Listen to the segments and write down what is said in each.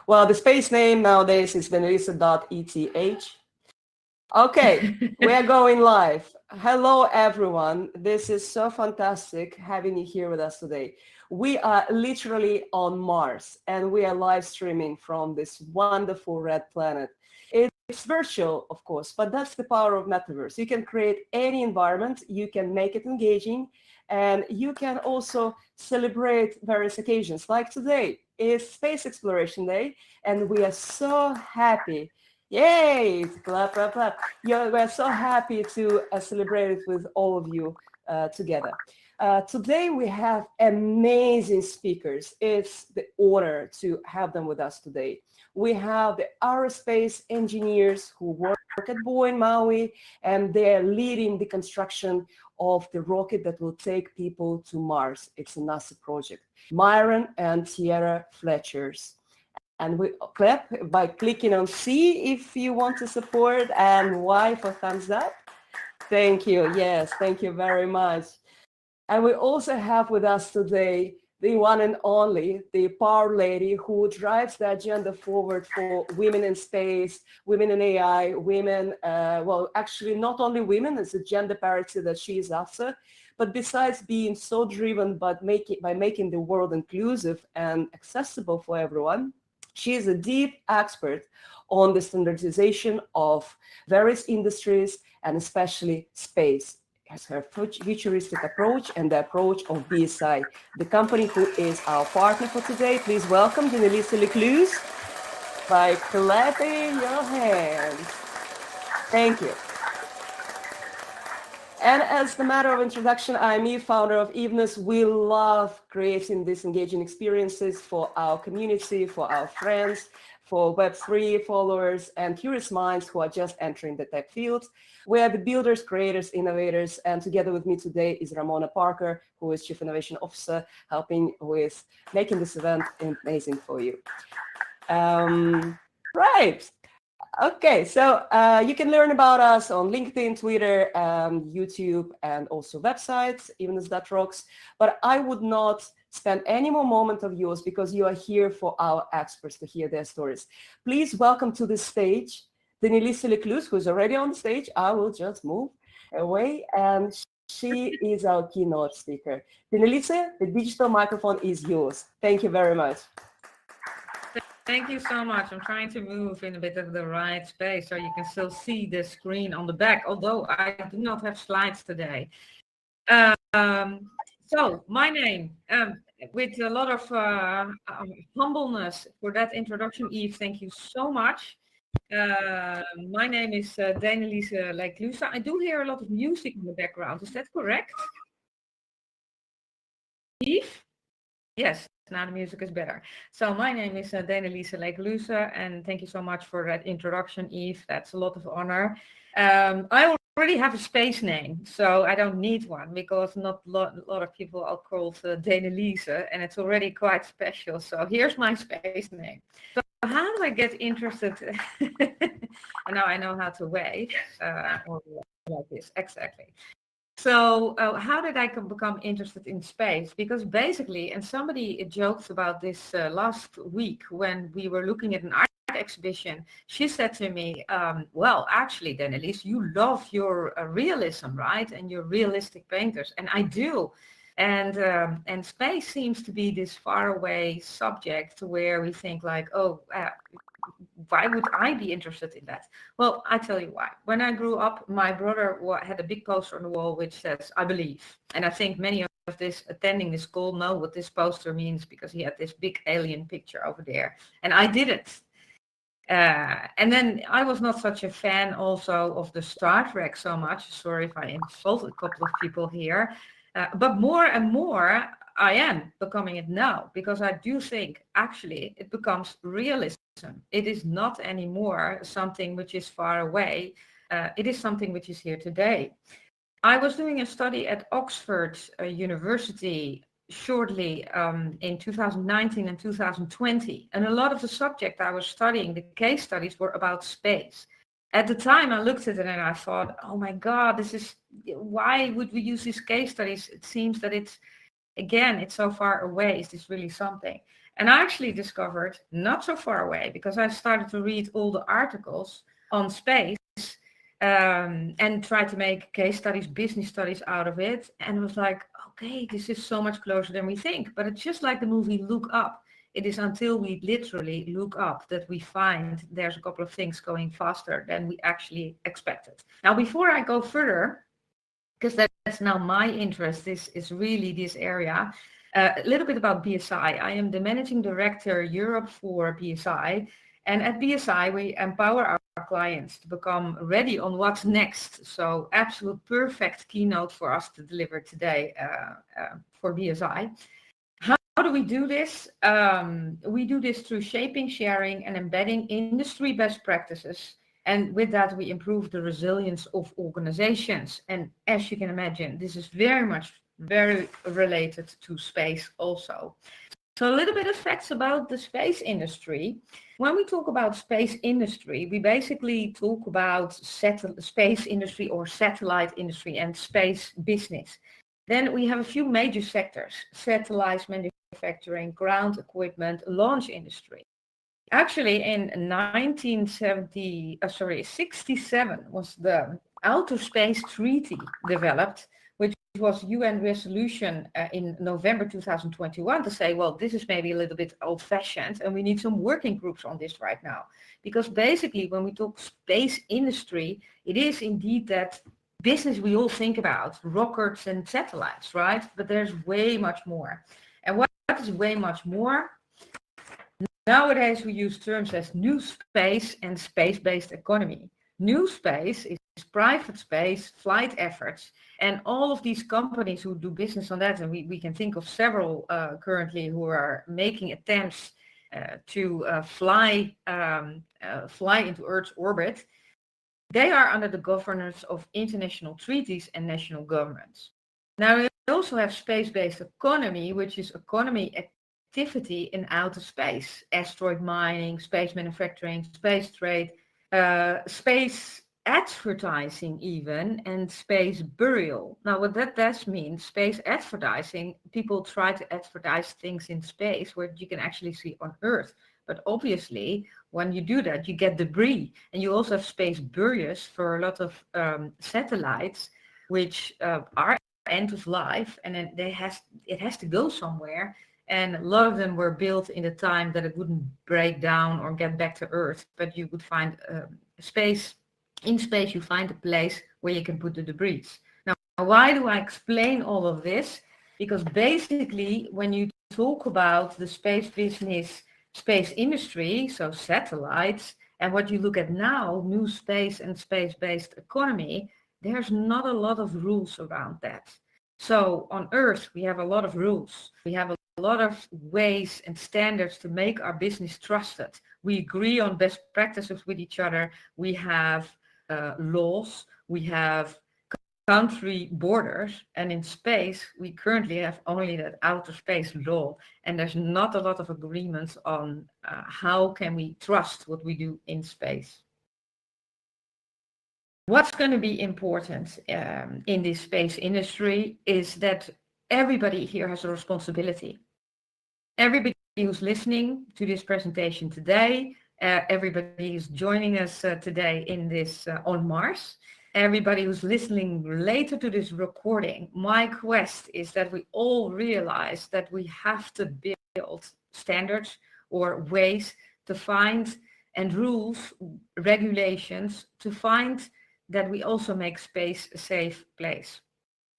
Well, the space name nowadays is Denelise.eth. Okay, we are going live. Hello, everyone. This is so fantastic having you here with us today. We are literally on Mars, and we are live streaming from this wonderful red planet. It's virtual, of course, but that's the power of metaverse. You can create any environment, you can make it engaging, and you can also celebrate various occasions. Like today is Space Exploration Day, and we are so happy. Yay! Clap, clap, clap. Yeah, we're so happy to celebrate it with all of you together. Today we have amazing speakers. It's the honor to have them with us today. We have the aerospace engineers who work at Boeing Maui, and they're leading the construction of the rocket that will take people to Mars. It's a NASA project. Myron and Tiera Fletchers. And we clap by clicking on C if you want to support, and Y for thumbs up. Thank you. Yes, thank you very much. And we also have with us today the one and only, the power lady who drives the agenda forward for women in space, women in AI, women, well, actually not only women, it's a gender parity that she is after, but besides being so driven by making the world inclusive and accessible for everyone, she is a deep expert on the standardization of various industries and especially space. Has her futuristic approach and the approach of BSI, the company who is our partner for today. Please welcome Denelise by clapping your hands. Thank you. And as the matter of introduction, I'm Eve, founder of Evenness. We love creating these engaging experiences for our community, for our friends, for Web3 followers and curious minds who are just entering the tech field. We are the builders, creators, innovators, and together with me today is Ramona Parker, who is Chief Innovation Officer, helping with making this event amazing for you. Right. Okay, so you can learn about us on LinkedIn, Twitter, YouTube, and also websites, Evenness.rocks. But I would not spend any more moment of yours because you are here for our experts to hear their stories. Please welcome to the stage Denelise, who is already on the stage. I will just move away, and she is our keynote speaker. Denelise, the digital microphone is yours. Thank you very much. Thank you so much. I'm trying to move in a bit of the right space so you can still see the screen on the back, although I do not have slides today. So my name, with a lot of humbleness for that introduction, Eve, thank you so much. My name is Denelise. I do hear a lot of music in the background. Is that correct? Eve? Yes. Now the music is better. So my name is Denelise, and thank you so much for that introduction, Eve. That's a lot of honor. I already have a space name, so I don't need one because not a lot of people are called Denelise, and it's already quite special. So here's my space name. So how do I get interested? And now I know how to wait, or like this, exactly. So how did I become interested in space? Because basically, and somebody joked about this last week when we were looking at an art exhibition, she said to me, well, actually, Denelise, you love your realism, right? And your realistic painters. And I do. And space seems to be this faraway subject where we think like, oh, why would I be interested in that? Well, I tell you why. When I grew up, my brother had a big poster on the wall which says, I believe. And I think many of this attending this school know what this poster means because he had this big alien picture over there. And I didn't. And then I was not such a fan also of the Star Trek so much. Sorry if I insulted a couple of people here. But more and more, I am becoming it now because I do think actually it becomes realism. It is not anymore something which is far away. It is something which is here today. I was doing a study at Oxford University shortly in 2019 and 2020. And a lot of the subject I was studying, the case studies, were about space. At the time I looked at it and I thought, oh my God, why would we use these case studies? It seems that it's so far away. Is this really something? And I actually discovered not so far away, because I started to read all the articles on space and try to make case studies, business studies out of it. And was like, okay, this is so much closer than we think. But it's just like the movie Look Up. It is until we literally look up that we find there's a couple of things going faster than we actually expected. Now, before I go further, because that's now my interest, this is really this area, a little bit about BSI. I am the Managing Director Europe for BSI. And at BSI, we empower our clients to become ready on what's next. So absolute perfect keynote for us to deliver today for BSI. How do we do this? We do this through shaping, sharing, and embedding industry best practices. And with that, we improve the resilience of organizations. And as you can imagine, this is very related to space also. So a little bit of facts about the space industry. When we talk about space industry, we basically talk about space industry or satellite industry and space business. Then we have a few major sectors: satellites, manufacturing, ground equipment, launch industry. Actually, in 1967 was the Outer Space Treaty developed, which was UN resolution in November 2021 to say, well, this is maybe a little bit old-fashioned and we need some working groups on this right now. Because basically, when we talk space industry, it is indeed that business we all think about, rockets and satellites, right? But there's way much more. And what is way much more? Nowadays, we use terms as new space and space-based economy. New space is private space, flight efforts, and all of these companies who do business on that, and we can think of several currently who are making attempts to fly into Earth's orbit. They are under the governance of international treaties and national governments. Now, we also have space-based economy, which is economy activity in outer space, asteroid mining, space manufacturing, space trade, space advertising even, and space burial. Now, what that does mean, space advertising, people try to advertise things in space where you can actually see on Earth. But obviously, when you do that, you get debris. And you also have space burials for a lot of satellites, which are end of life, and then it has to go somewhere. And a lot of them were built in a time that it wouldn't break down or get back to Earth, but you would find space. In space, you find a place where you can put the debris. Now, why do I explain all of this? Because basically, when you talk about the space business, space industry, so satellites, and what you look at now, new space and space-based economy, there's not a lot of rules around that. So on Earth, we have a lot of rules. We have a lot of ways and standards to make our business trusted. We agree on best practices with each other. We have laws. We have country borders, and in space we currently have only that outer space law, and there's not a lot of agreements on how can we trust what we do in space. What's going to be important in this space industry is that everybody here has a responsibility. Everybody who's listening to this presentation today, everybody who's joining us today in this on Mars, everybody who's listening later to this recording, my quest is that we all realize that we have to build standards or ways to find, and rules, regulations, to find that we also make space a safe place.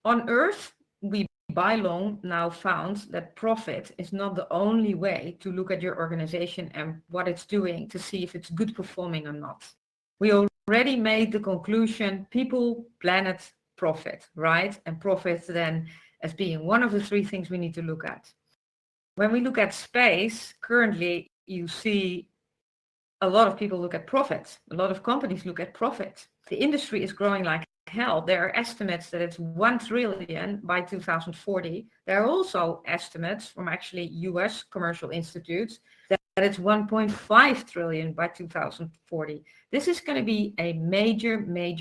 On Earth, we by long now found that profit is not the only way to look at your organization and what it's doing to see if it's good performing or not. We already made the conclusion, people, planet, profit, right? And profit then as being one of the three things we need to look at. When we look at space, currently you see a lot of people look at profit. A lot of companies look at profit. The industry is growing like hell. There are estimates that it's 1 trillion by 2040. There are also estimates from actually US commercial institutes that it's 1.5 trillion by 2040. This is going to be a major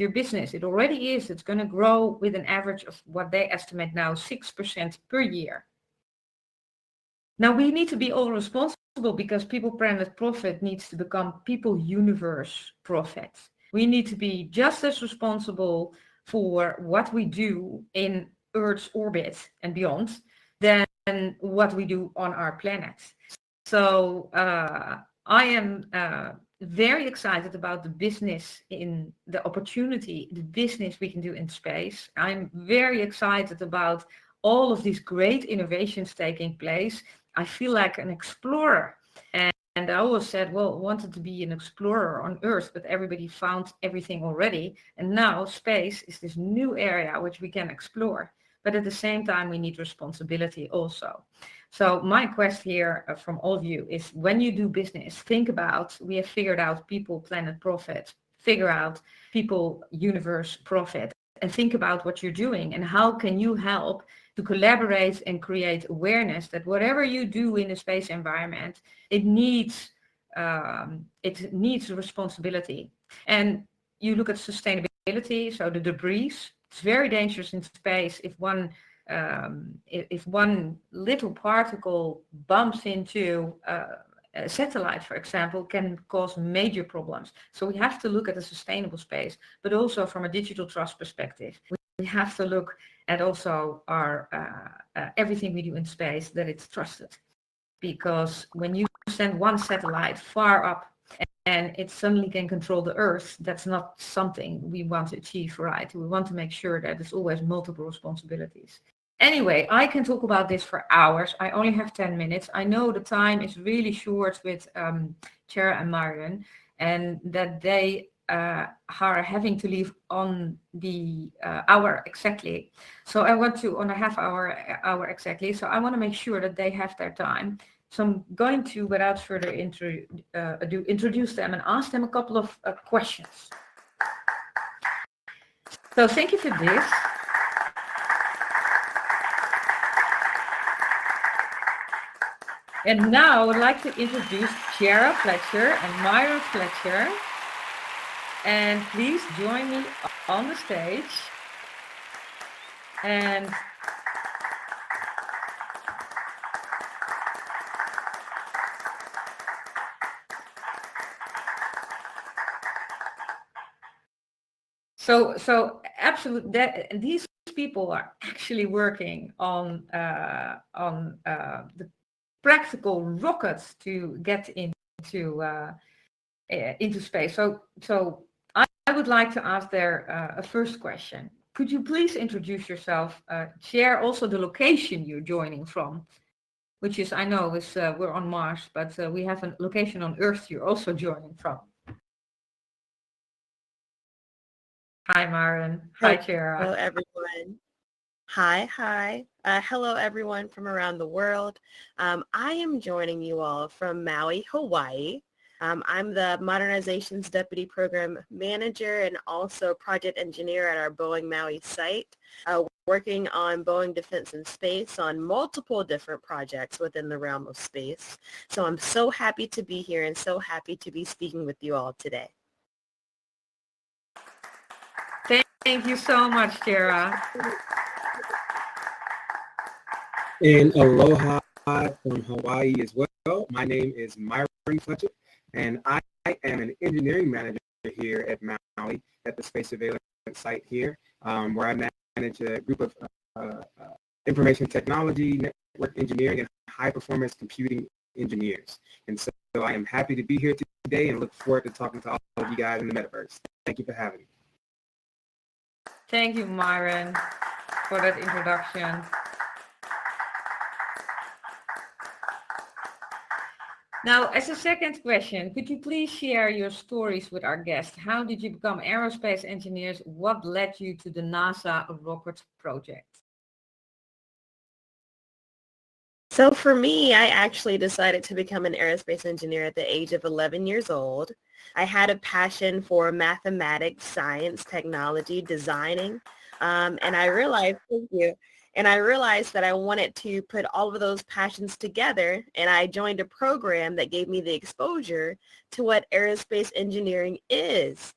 business. It already is. It's going to grow with an average of what they estimate now 6% per year. Now we need to be all responsible because People Planet Profit needs to become People Universe Profit. We need to be just as responsible for what we do in Earth's orbit and beyond than what we do on our planet. So I am very excited about the business in the opportunity, the business we can do in space. I'm very excited about all of these great innovations taking place. I feel like an explorer. And I always said, well, wanted to be an explorer on Earth, but everybody found everything already. And now space is this new area which we can explore. But at the same time, we need responsibility also. So my quest here from all of you is when you do business, think about, we have figured out People, Planet, Profit, figure out People, Universe, Profit, and think about what you're doing and how can you help to collaborate and create awareness that whatever you do in the space environment, it needs responsibility. And you look at sustainability, so the debris, it's very dangerous in space if one little particle bumps into a satellite, for example, can cause major problems. So we have to look at a sustainable space, but also from a digital trust perspective. We have to look at also our everything we do in space, that it's trusted. Because when you send one satellite far up and it suddenly can control the Earth, that's not something we want to achieve, right? We want to make sure that there's always multiple responsibilities. Anyway, I can talk about this for hours. I only have 10 minutes. I know the time is really short with Tiera and Myron, and that they are having to leave on the hour exactly. So I want to, on a half hour exactly. So I want to make sure that they have their time. So I'm going to, without further ado, introduce them and ask them a couple of questions. So thank you for this. And now I would like to introduce Tiera Fletcher and Myron Fletcher. And please join me on the stage. And so absolutely, these people are actually working on the practical rockets to get into space. So I would like to ask their first question. Could you please introduce yourself, share also the location you're joining from, which is, I know, is we're on Mars, but we have a location on Earth you're also joining from. Hi, Myron. Hi, Tiera. Hello, everyone. Hi. Hello, everyone from around the world. I am joining you all from Maui, Hawaii. I'm the Modernizations Deputy Program Manager and also Project Engineer at our Boeing Maui site, working on Boeing Defense and Space on multiple different projects within the realm of space. So I'm so happy to be here and so happy to be speaking with you all today. Thank you so much, Tiera. And aloha from Hawaii as well. My name is Myron Fletcher, and I am an engineering manager here at Maui at the Space Surveillance site here, where I manage a group of information technology, network engineering, and high-performance computing engineers. And so I am happy to be here today and look forward to talking to all of you guys in the metaverse. Thank you for having me. Thank you, Myron, for that introduction. Now, as a second question, could you please share your stories with our guests? How did you become aerospace engineers? What led you to the NASA rocket project? So for me, I actually decided to become an aerospace engineer at the age of 11 years old. I had a passion for mathematics, science, technology, designing, and I realized, thank you, and I realized that I wanted to put all of those passions together, and I joined a program that gave me the exposure to what aerospace engineering is.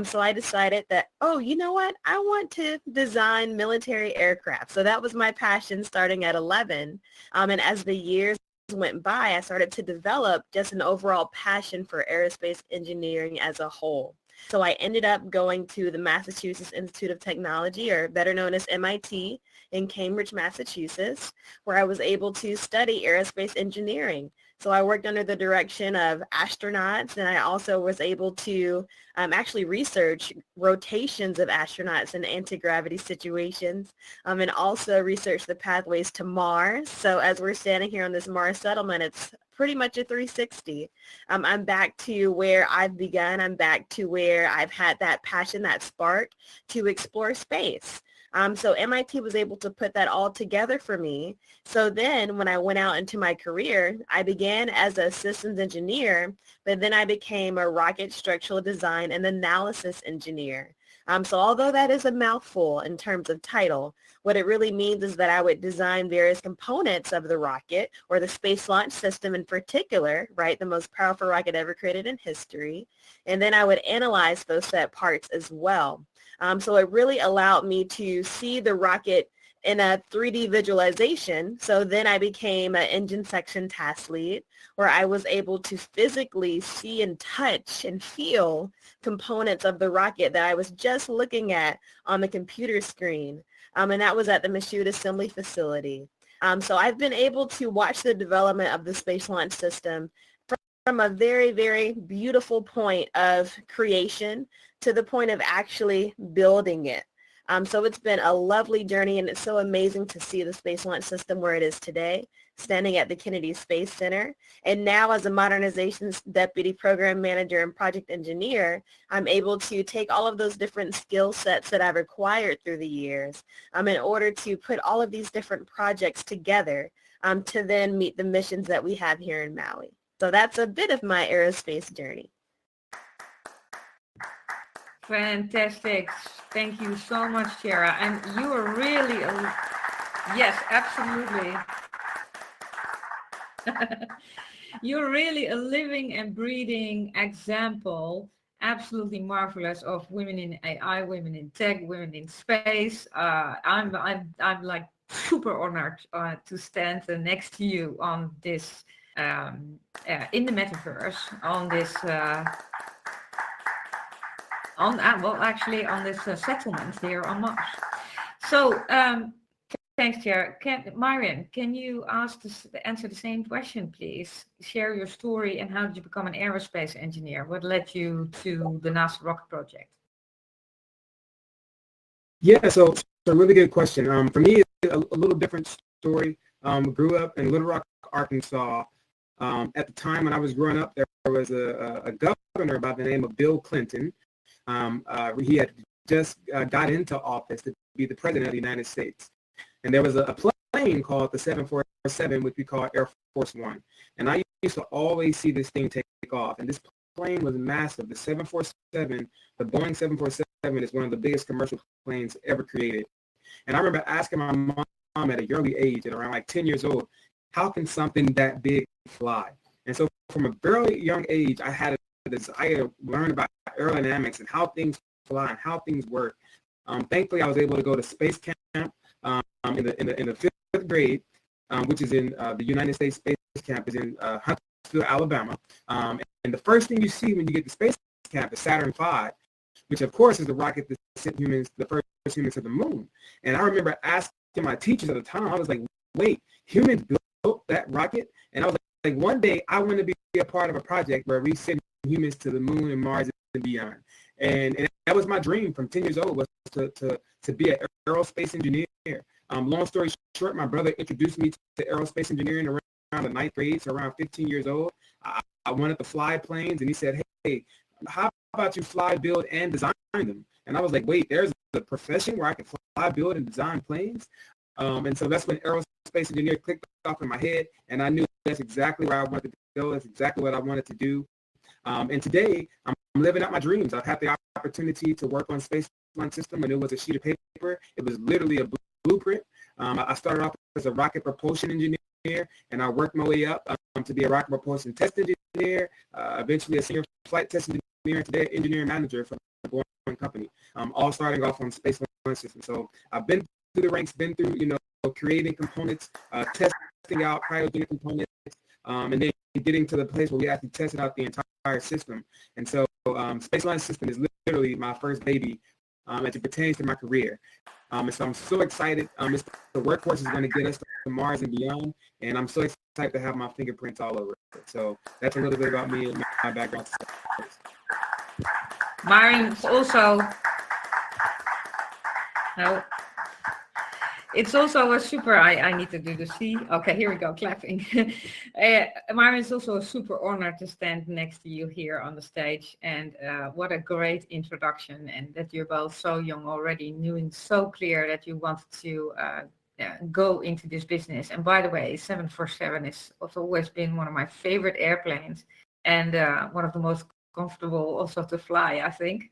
So I decided that, oh, you know what? I want to design military aircraft. So that was my passion starting at 11. And as the years went by, I started to develop just an overall passion for aerospace engineering as a whole. So I ended up going to the Massachusetts Institute of Technology, or better known as MIT, in Cambridge, Massachusetts, where I was able to study aerospace engineering. So I worked under the direction of astronauts, and I also was able to actually research rotations of astronauts in anti-gravity situations, and also research the pathways to Mars. So as we're standing here on this Mars settlement, it's pretty much a 360. I'm back to where I've begun. I'm back to where I've had that passion, that spark to explore space. So MIT was able to put that all together for me. So then when I went out into my career, I began as a systems engineer, but then I became a rocket structural design and analysis engineer. So although that is a mouthful in terms of title, what it really means is that I would design various components of the rocket, or the Space Launch System in particular, right, the most powerful rocket ever created in history. And then I would analyze those set parts as well. So it really allowed me to see the rocket in a 3D visualization. So then I became an engine section task lead, where I was able to physically see and touch and feel components of the rocket that I was just looking at on the computer screen. And that was at the Michoud Assembly Facility. So I've been able to watch the development of the Space Launch System from a very, very beautiful point of creation to the point of actually building it. So it's been a lovely journey, and it's so amazing to see the Space Launch System where it is today, standing at the Kennedy Space Center. And now as a modernizations deputy program manager and project engineer, I'm able to take all of those different skill sets that I've acquired through the years in order to put all of these different projects together to then meet the missions that we have here in Maui. So that's a bit of my aerospace journey. Fantastic. Thank you so much, Tiera. And you are really, yes, absolutely. You're really a living and breathing example, absolutely marvelous, of women in AI, women in tech, women in space. I'm like super honored to stand next to you on this, in the metaverse, on this. On this settlement here on Mars. So thanks, Tiera. Myron, can you answer the same question, please? Share your story and how did you become an aerospace engineer? What led you to the NASA rocket project? Yeah, so a really good question. For me, it's a little different story. Grew up in Little Rock, Arkansas. At the time when I was growing up, there was a governor by the name of Bill Clinton. He had just got into office to be the president of the United States. And there was a plane called the 747, which we call Air Force One. And I used to always see this thing take off. And this plane was massive. The 747, the Boeing 747 is one of the biggest commercial planes ever created. And I remember asking my mom at an early age, at around like 10 years old, how can something that big fly? And so from a very young age, I had a desire to learn about aerodynamics and how things fly and how things work. Thankfully, I was able to go to space camp in the fifth grade, which is in the United States Space Camp, is in Huntsville, Alabama. And the first thing you see when you get to space camp is Saturn V, which of course is the rocket that sent the first humans to the moon. And I remember asking my teachers at the time, I was like, wait, humans built that rocket? And I was like, one day I want to be a part of a project where we send humans to the moon and Mars and beyond. And that was my dream from 10 years old, was to be an aerospace engineer. Long story short, my brother introduced me to aerospace engineering around the 9th grade, so around 15 years old. I wanted to fly planes, and he said, hey, how about you fly, build, and design them? And I was like, wait, there's a profession where I can fly, build, and design planes? And so that's when aerospace engineer clicked off in my head, and I knew that's exactly where I wanted to go. That's exactly what I wanted to do. And today, I'm living out my dreams. I've had the opportunity to work on Space Launch System, and it was a sheet of paper. It was literally a blueprint. I started off as a rocket propulsion engineer, and I worked my way up to be a rocket propulsion test engineer, eventually a senior flight test engineer, and today engineering manager for the Boeing company, all starting off on Space Launch System. So I've been through the ranks, been through, creating components, testing out cryogenic components, and then getting to the place where we actually tested out the entire system. And so Space Launch System is literally my first baby as it pertains to my career. And so I'm so excited. The workhorse is going to get us to Mars and beyond, and I'm so excited to have my fingerprints all over it. So that's a little bit about me and my background. Myron's also, no, it's also a super, I need to do the C. Okay, here we go, clapping. Myron, it's also a super honor to stand next to you here on the stage. And what a great introduction, and that you're both so young already, knowing so clear that you wanted to go into this business. And by the way, 747 has always been one of my favorite airplanes, and one of the most comfortable also to fly, I think.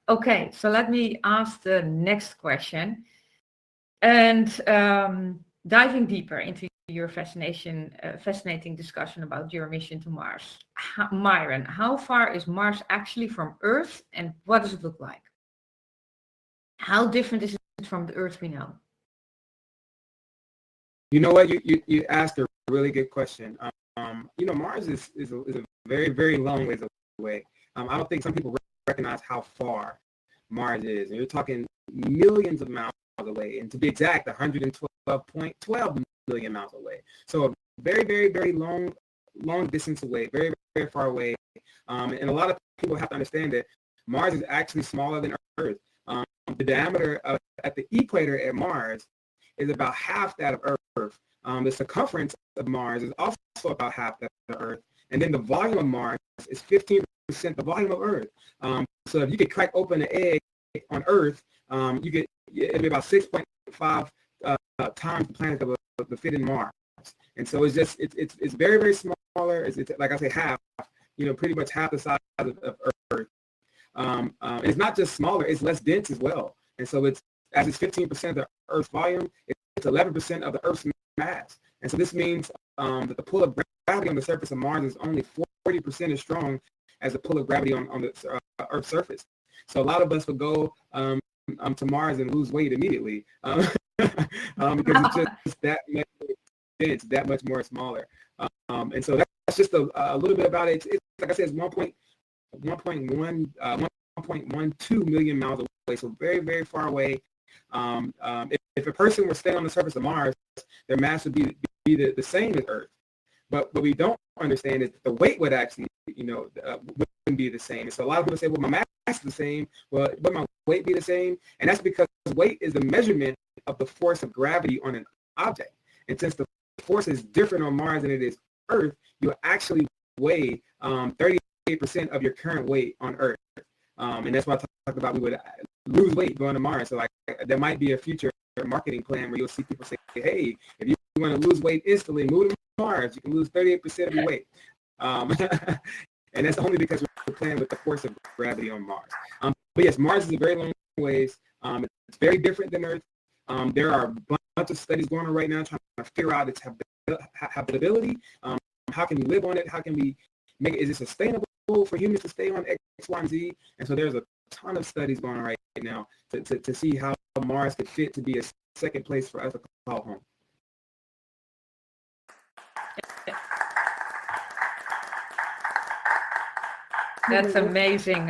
Okay, so let me ask the next question, and diving deeper into your fascinating discussion about your mission to Mars. Myron, how far is Mars actually from Earth, and what does it look like? How different is it from the Earth we know? You know what? You asked a really good question. Mars is a very, very long ways away. I don't think some people recognize how far Mars is. And you're talking millions of miles away, and to be exact, 112.12 million miles away. So a very, very, very long distance away, very, very far away. And a lot of people have to understand that Mars is actually smaller than Earth. The diameter at the equator at Mars is about half that of Earth. The circumference of Mars is also about half that of Earth. And then the volume of Mars is 15% the volume of Earth. So if you could crack open an egg on Earth, it'd be about 6.5 times the planet that would fit in Mars. And so it's very, very smaller. It's like I say, half, pretty much half the size of Earth. It's not just smaller, it's less dense as well. And so it's 15% of the Earth's volume, it's 11% of the Earth's mass. And so this means that the pull of gravity on the surface of Mars is only 40% as strong as the pull of gravity on the Earth's surface. So a lot of us would go to Mars and lose weight immediately because it's just that much dense, that much more smaller. And so that's just a little bit about it. It's like I said, it's 1.12 million miles away, so very, very far away. If a person were staying on the surface of Mars, their mass would be the same as Earth. But what we don't understand is that the weight would actually, wouldn't be the same. And so a lot of people say, well, my mass is the same. Well, would my weight be the same? And that's because weight is the measurement of the force of gravity on an object. And since the force is different on Mars than it is Earth, you actually weigh 38% of your current weight on Earth. And that's why I talked about we would lose weight going to Mars. So like there might be a future marketing plan where you'll see people say, hey, if you want to lose weight instantly, move to Mars. You can lose 38% of your weight. And that's only because we're playing with the force of gravity on Mars. But yes, Mars is a very long ways. It's very different than Earth. There are a bunch of studies going on right now trying to figure out its habitability. How can we live on it? How can we make it? Is it sustainable for humans to stay on X, Y, and Z? And so there's a ton of studies going on right now to see how Mars could fit to be a second place for us to call home. That's amazing,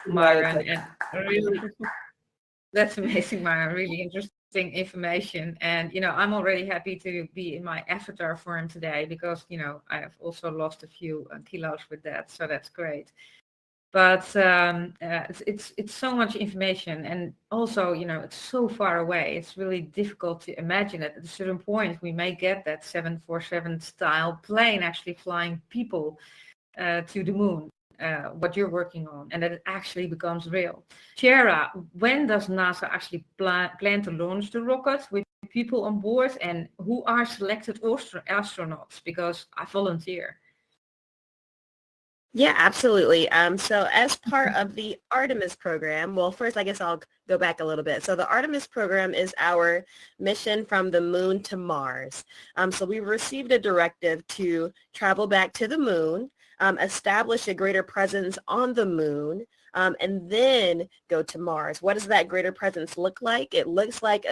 Myron. And really, that's amazing, Myron. Really interesting information. And, I'm already happy to be in my avatar form today because, I have also lost a few kilos with that. So that's great. But it's so much information. And also, it's so far away. It's really difficult to imagine that at a certain point we may get that 747 style plane actually flying people to the moon. What you're working on, and that it actually becomes real. Tiera, when does NASA actually plan to launch the rocket with people on board, and who are selected astronauts? Because I volunteer. Yeah, absolutely. So as part of the Artemis program, well, first, I guess I'll go back a little bit. So the Artemis program is our mission from the moon to Mars. So we received a directive to travel back to the moon, establish a greater presence on the moon, and then go to Mars. What does that greater presence look like? It looks like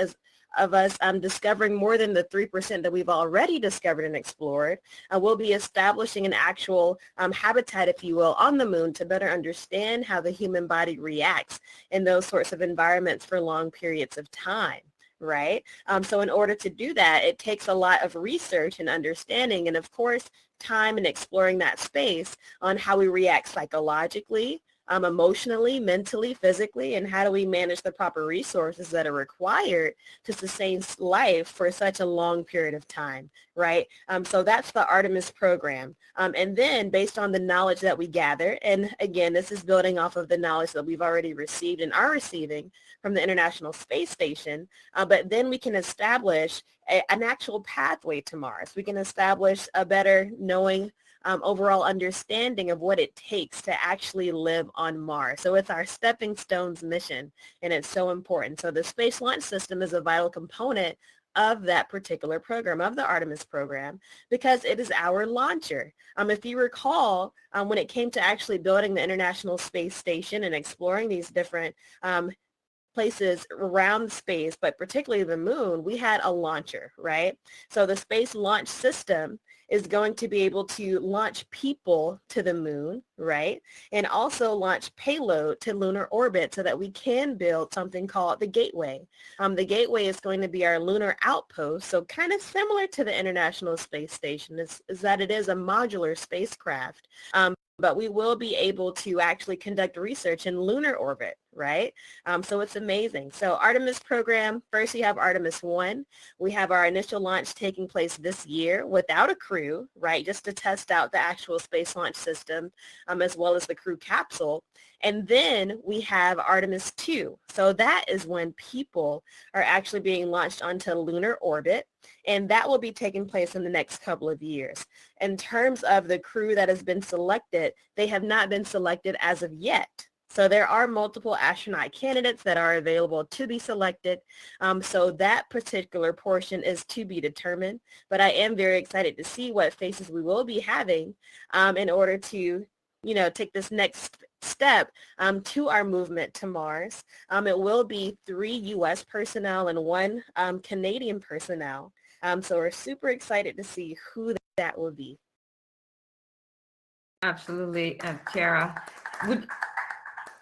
of us discovering more than the 3% that we've already discovered and explored, we'll be establishing an actual habitat, if you will, on the moon to better understand how the human body reacts in those sorts of environments for long periods of time. Right? So in order to do that, it takes a lot of research and understanding and, of course, time and exploring that space on how we react psychologically, emotionally, mentally, physically, and how do we manage the proper resources that are required to sustain life for such a long period of time, right? So that's the Artemis program. And then based on the knowledge that we gather, and again, this is building off of the knowledge that we've already received and are receiving from the International Space Station, but then we can establish an actual pathway to Mars. We can establish a better knowing overall understanding of what it takes to actually live on Mars. So it's our stepping stones mission, and it's so important. So the Space Launch System is a vital component of that particular program, of the Artemis program, because it is our launcher. If you recall, when it came to actually building the International Space Station and exploring these different places around space, but particularly the moon, we had a launcher, right? So the Space Launch System is going to be able to launch people to the moon, right? And also launch payload to lunar orbit so that we can build something called the Gateway. The Gateway is going to be our lunar outpost, so kind of similar to the International Space Station is that it is a modular spacecraft. But we will be able to actually conduct research in lunar orbit, right? So it's amazing. So Artemis program, first you have Artemis 1. We have our initial launch taking place this year without a crew, right? Just to test out the actual space launch system as well as the crew capsule. And then we have Artemis 2. So that is when people are actually being launched onto lunar orbit, and that will be taking place in the next couple of years. In terms of the crew that has been selected, they have not been selected as of yet. So there are multiple astronaut candidates that are available to be selected. So that particular portion is to be determined. But I am very excited to see what faces we will be having in order to take this next step to our movement to Mars. It will be 3 U.S. personnel and 1 Canadian personnel. So we're super excited to see who that will be. Absolutely, Tiera.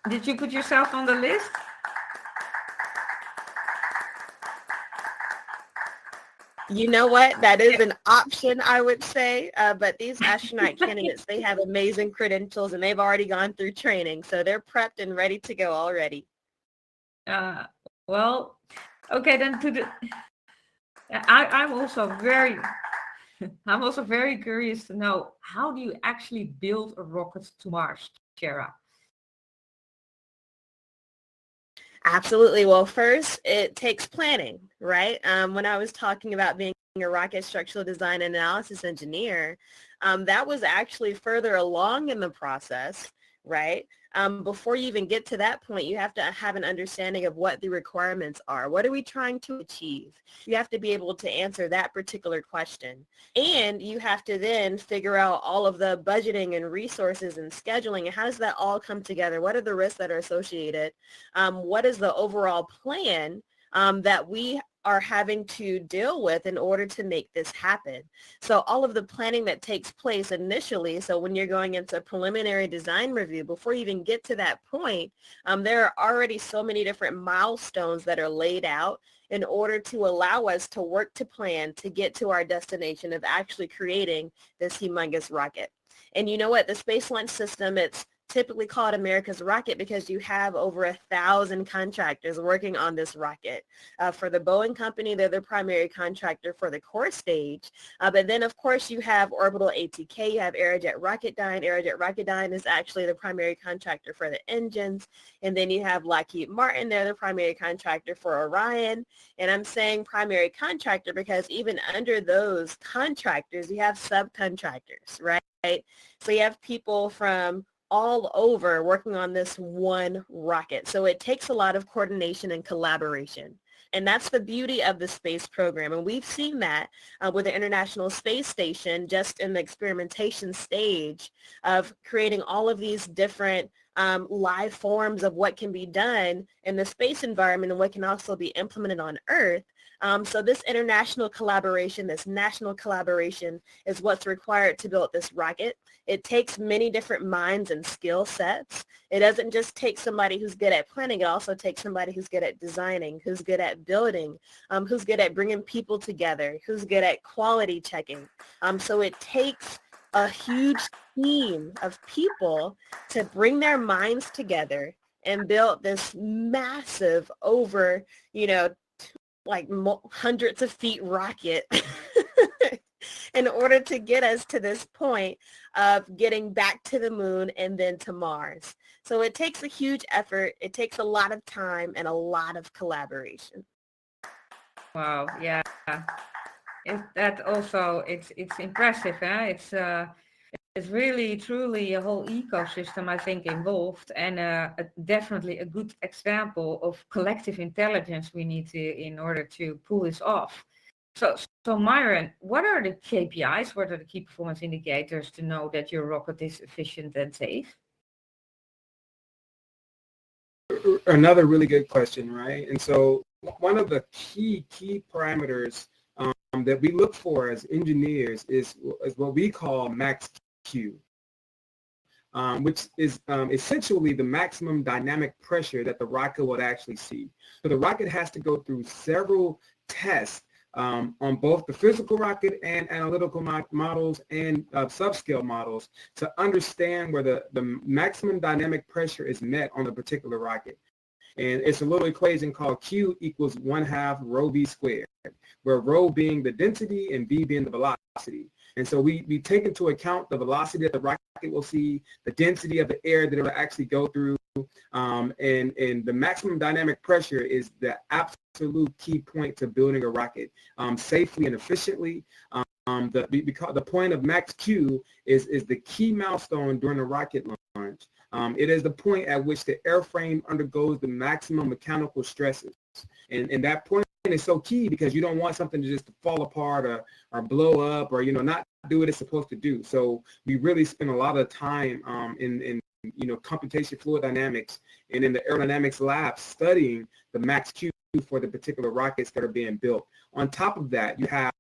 Did you put yourself on the list? You know what? That is an option, I would say. But these astronaut candidates, they have amazing credentials, and they've already gone through training. So they're prepped and ready to go already. Well, okay, then I'm also very curious to know, how do you actually build a rocket to Mars, Tiera? Absolutely. Well, first, it takes planning, right? When I was talking about being a rocket structural design and analysis engineer, that was actually further along in the process, right? Before you even get to that point, you have to have an understanding of what the requirements are. What are we trying to achieve? You have to be able to answer that particular question. And you have to then figure out all of the budgeting and resources and scheduling, and how does that all come together? What are the risks that are associated? What is the overall plan that we are having to deal with in order to make this happen? So all of the planning that takes place initially, so when you're going into preliminary design review, before you even get to that point, there are already so many different milestones that are laid out in order to allow us to work to plan to get to our destination of actually creating this humongous rocket. And you know what? The Space Launch System, it's typically called America's rocket because you have over 1,000 contractors working on this rocket. For the Boeing company, they're the primary contractor for the core stage. But then, of course, you have Orbital ATK, you have Aerojet Rocketdyne. Aerojet Rocketdyne is actually the primary contractor for the engines. And then you have Lockheed Martin, they're the primary contractor for Orion. And I'm saying primary contractor because even under those contractors, you have subcontractors, right? So you have people from all over working on this one rocket. So it takes a lot of coordination and collaboration. And that's the beauty of the space program. And we've seen that with the International Space Station, just in the experimentation stage of creating all of these different live forms of what can be done in the space environment and what can also be implemented on Earth. So this international collaboration, this national collaboration is what's required to build this rocket. It takes many different minds and skill sets. It doesn't just take somebody who's good at planning. It also takes somebody who's good at designing, who's good at building, who's good at bringing people together, who's good at quality checking. So it takes a huge team of people to bring their minds together and build this massive over, like hundreds of feet rocket in order to get us to this point of getting back to the moon and then to Mars. So it takes a huge effort. It takes a lot of time and a lot of collaboration. Wow, yeah. It's impressive, huh? It's really, truly a whole ecosystem, I think, involved, and definitely a good example of collective intelligence we need in order to pull this off. So Myron, what are the KPIs? What are the key performance indicators to know that your rocket is efficient and safe? Another really good question, right? And so one of the key parameters that we look for as engineers is what we call max Q, which is essentially the maximum dynamic pressure that the rocket would actually see. So the rocket has to go through several tests on both the physical rocket and analytical models and subscale models to understand where the maximum dynamic pressure is met on a particular rocket. And it's a little equation called Q equals 1/2 rho v squared, where rho being the density and v being the velocity. And so we take into account the velocity that the rocket will see, the density of the air that it will actually go through, and the maximum dynamic pressure is the absolute key point to building a rocket safely and efficiently. The point of max Q is the key milestone during the rocket launch. It is the point at which the airframe undergoes the maximum mechanical stresses. And that point is so key because you don't want something to just fall apart or blow up or, not do what it's supposed to do. So we really spend a lot of time in computation fluid dynamics and in the aerodynamics lab studying the max Q for the particular rockets that are being built. On top of that, you have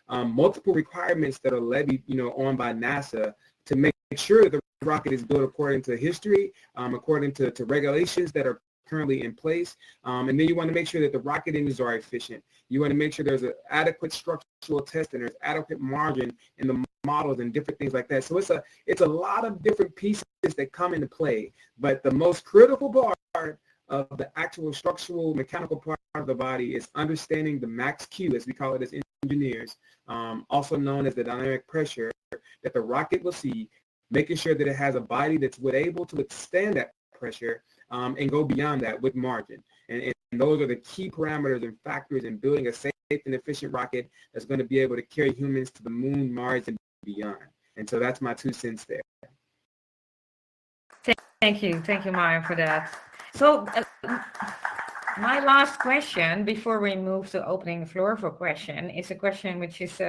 multiple requirements that are levied, on by NASA to make sure the rocket is built according to history, according to regulations that are currently in place. And then you want to make sure that the rocket engines are efficient. You want to make sure there's an adequate structural test and there's adequate margin in the models and different things like that. So it's a lot of different pieces that come into play. But the most critical part of the actual structural mechanical part of the body is understanding the max Q, as we call it as engineers, also known as the dynamic pressure that the rocket will see, making sure that it has a body that's able to withstand that pressure and go beyond that with margin. And those are the key parameters and factors in building a safe and efficient rocket that's going to be able to carry humans to the moon, Mars, and beyond. And so that's my 2 cents there. Thank you, Myron, for that. So my last question before we move to opening the floor for question is a question which is,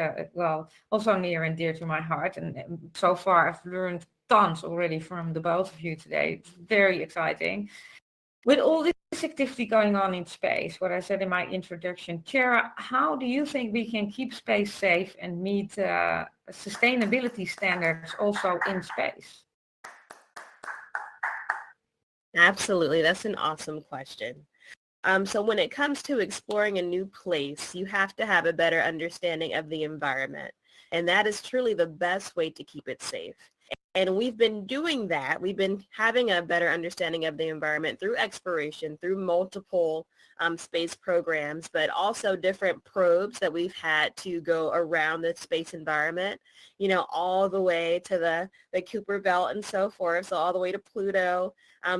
also near and dear to my heart. And so far I've learned tons already from the both of you today. It's very exciting. With all this activity going on in space, what I said in my introduction, Tiera, how do you think we can keep space safe and meet sustainability standards also in space? Absolutely. That's an awesome question. So when it comes to exploring a new place, you have to have a better understanding of the environment. And that is truly the best way to keep it safe. And we've been doing that. We've been having a better understanding of the environment through exploration, through multiple space programs, but also different probes that we've had to go around the space environment, all the way to the Kuiper Belt and so forth, so all the way to Pluto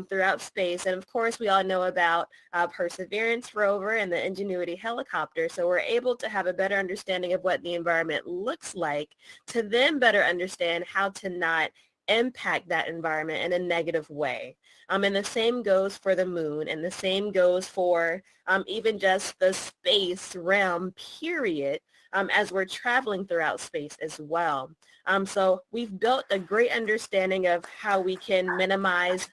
throughout space. And of course, we all know about Perseverance rover and the Ingenuity helicopter, so we're able to have a better understanding of what the environment looks like to then better understand how to not impact that environment in a negative way. And the same goes for the moon, and the same goes for even just the space realm, period, as we're traveling throughout space as well. So we've built a great understanding of how we can minimize,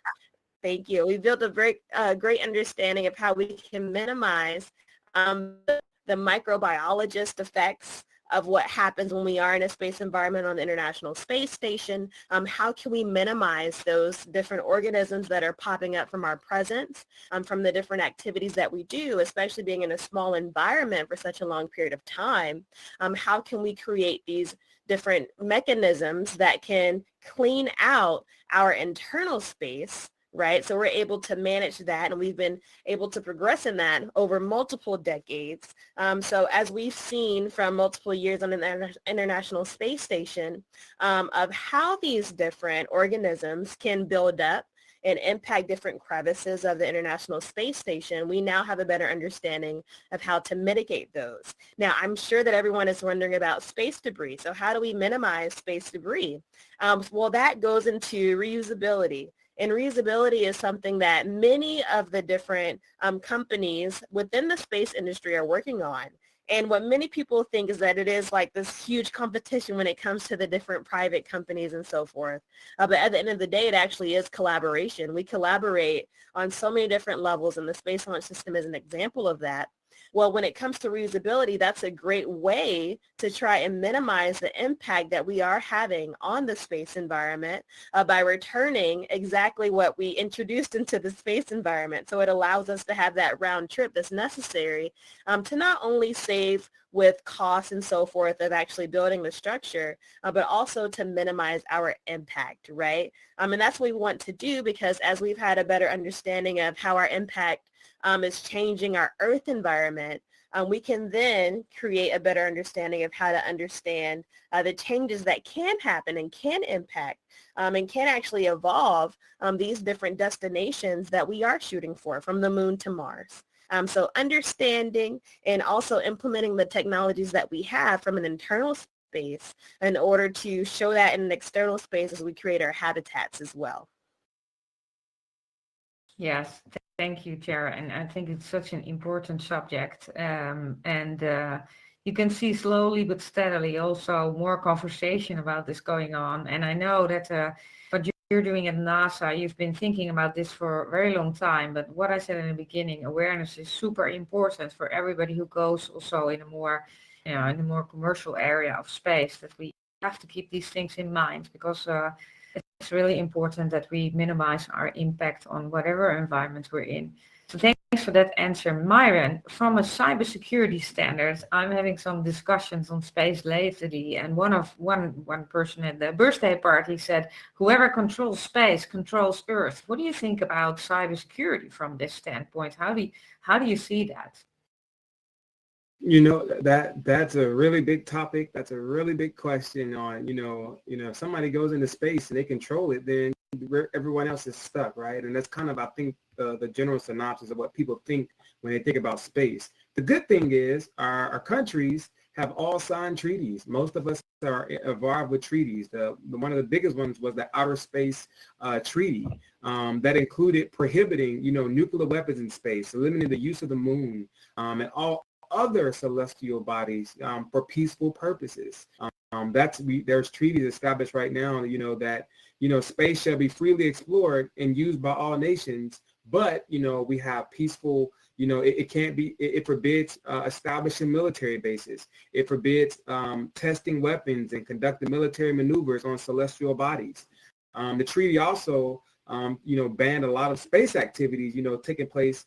thank you, we built a great understanding of how we can minimize the the microbiologist effects of what happens when we are in a space environment on the International Space Station. How can we minimize those different organisms that are popping up from our presence, from the different activities that we do, especially being in a small environment for such a long period of time? How can we create these different mechanisms that can clean out our internal space, right? So we're able to manage that, and we've been able to progress in that over multiple decades. So as we've seen from multiple years on the International Space Station, of how these different organisms can build up and impact different crevices of the International Space Station, we now have a better understanding of how to mitigate those. Now, I'm sure that everyone is wondering about space debris. So how do we minimize space debris? Well, that goes into reusability. And reusability is something that many of the different companies within the space industry are working on. And what many people think is that it is like this huge competition when it comes to the different private companies and so forth. But at the end of the day, it actually is collaboration. We collaborate on so many different levels, and the Space Launch System is an example of that. Well, when it comes to reusability, that's a great way to try and minimize the impact that we are having on the space environment by returning exactly what we introduced into the space environment. So it allows us to have that round trip that's necessary to not only save with costs and so forth of actually building the structure, but also to minimize our impact, right? And that's what we want to do, because as we've had a better understanding of how our impact is changing our Earth environment, we can then create a better understanding of how to understand the changes that can happen and can impact and can actually evolve these different destinations that we are shooting for, from the moon to Mars. So understanding and also implementing the technologies that we have from an internal space in order to show that in an external space as we create our habitats as well. Yes, thank you, Tiera. And I think it's such an important subject. You can see slowly but steadily also more conversation about this going on. And I know that what you're doing at NASA, you've been thinking about this for a very long time. But what I said in the beginning, awareness is super important for everybody who goes also in a more, in a more commercial area of space, that we have to keep these things in mind, because it's really important that we minimize our impact on whatever environment we're in. So thanks for that answer, Myron. From a cybersecurity standard, I'm having some discussions on space lately, and one person at the birthday party said, "Whoever controls space controls Earth." What do you think about cybersecurity from this standpoint? How do you see that? That's a really big topic. That's a really big question on, if somebody goes into space and they control it, then everyone else is stuck, right? And that's kind of, I think, the general synopsis of what people think when they think about space. The good thing is our countries have all signed treaties. Most of us are involved with treaties. One of the biggest ones was the Outer Space Treaty that included prohibiting, nuclear weapons in space, limiting the use of the moon, and all other celestial bodies for peaceful purposes. There's treaties established right now, that, space shall be freely explored and used by all nations, but, we have peaceful, it forbids establishing military bases. It forbids testing weapons and conducting military maneuvers on celestial bodies. The treaty also, banned a lot of space activities, taking place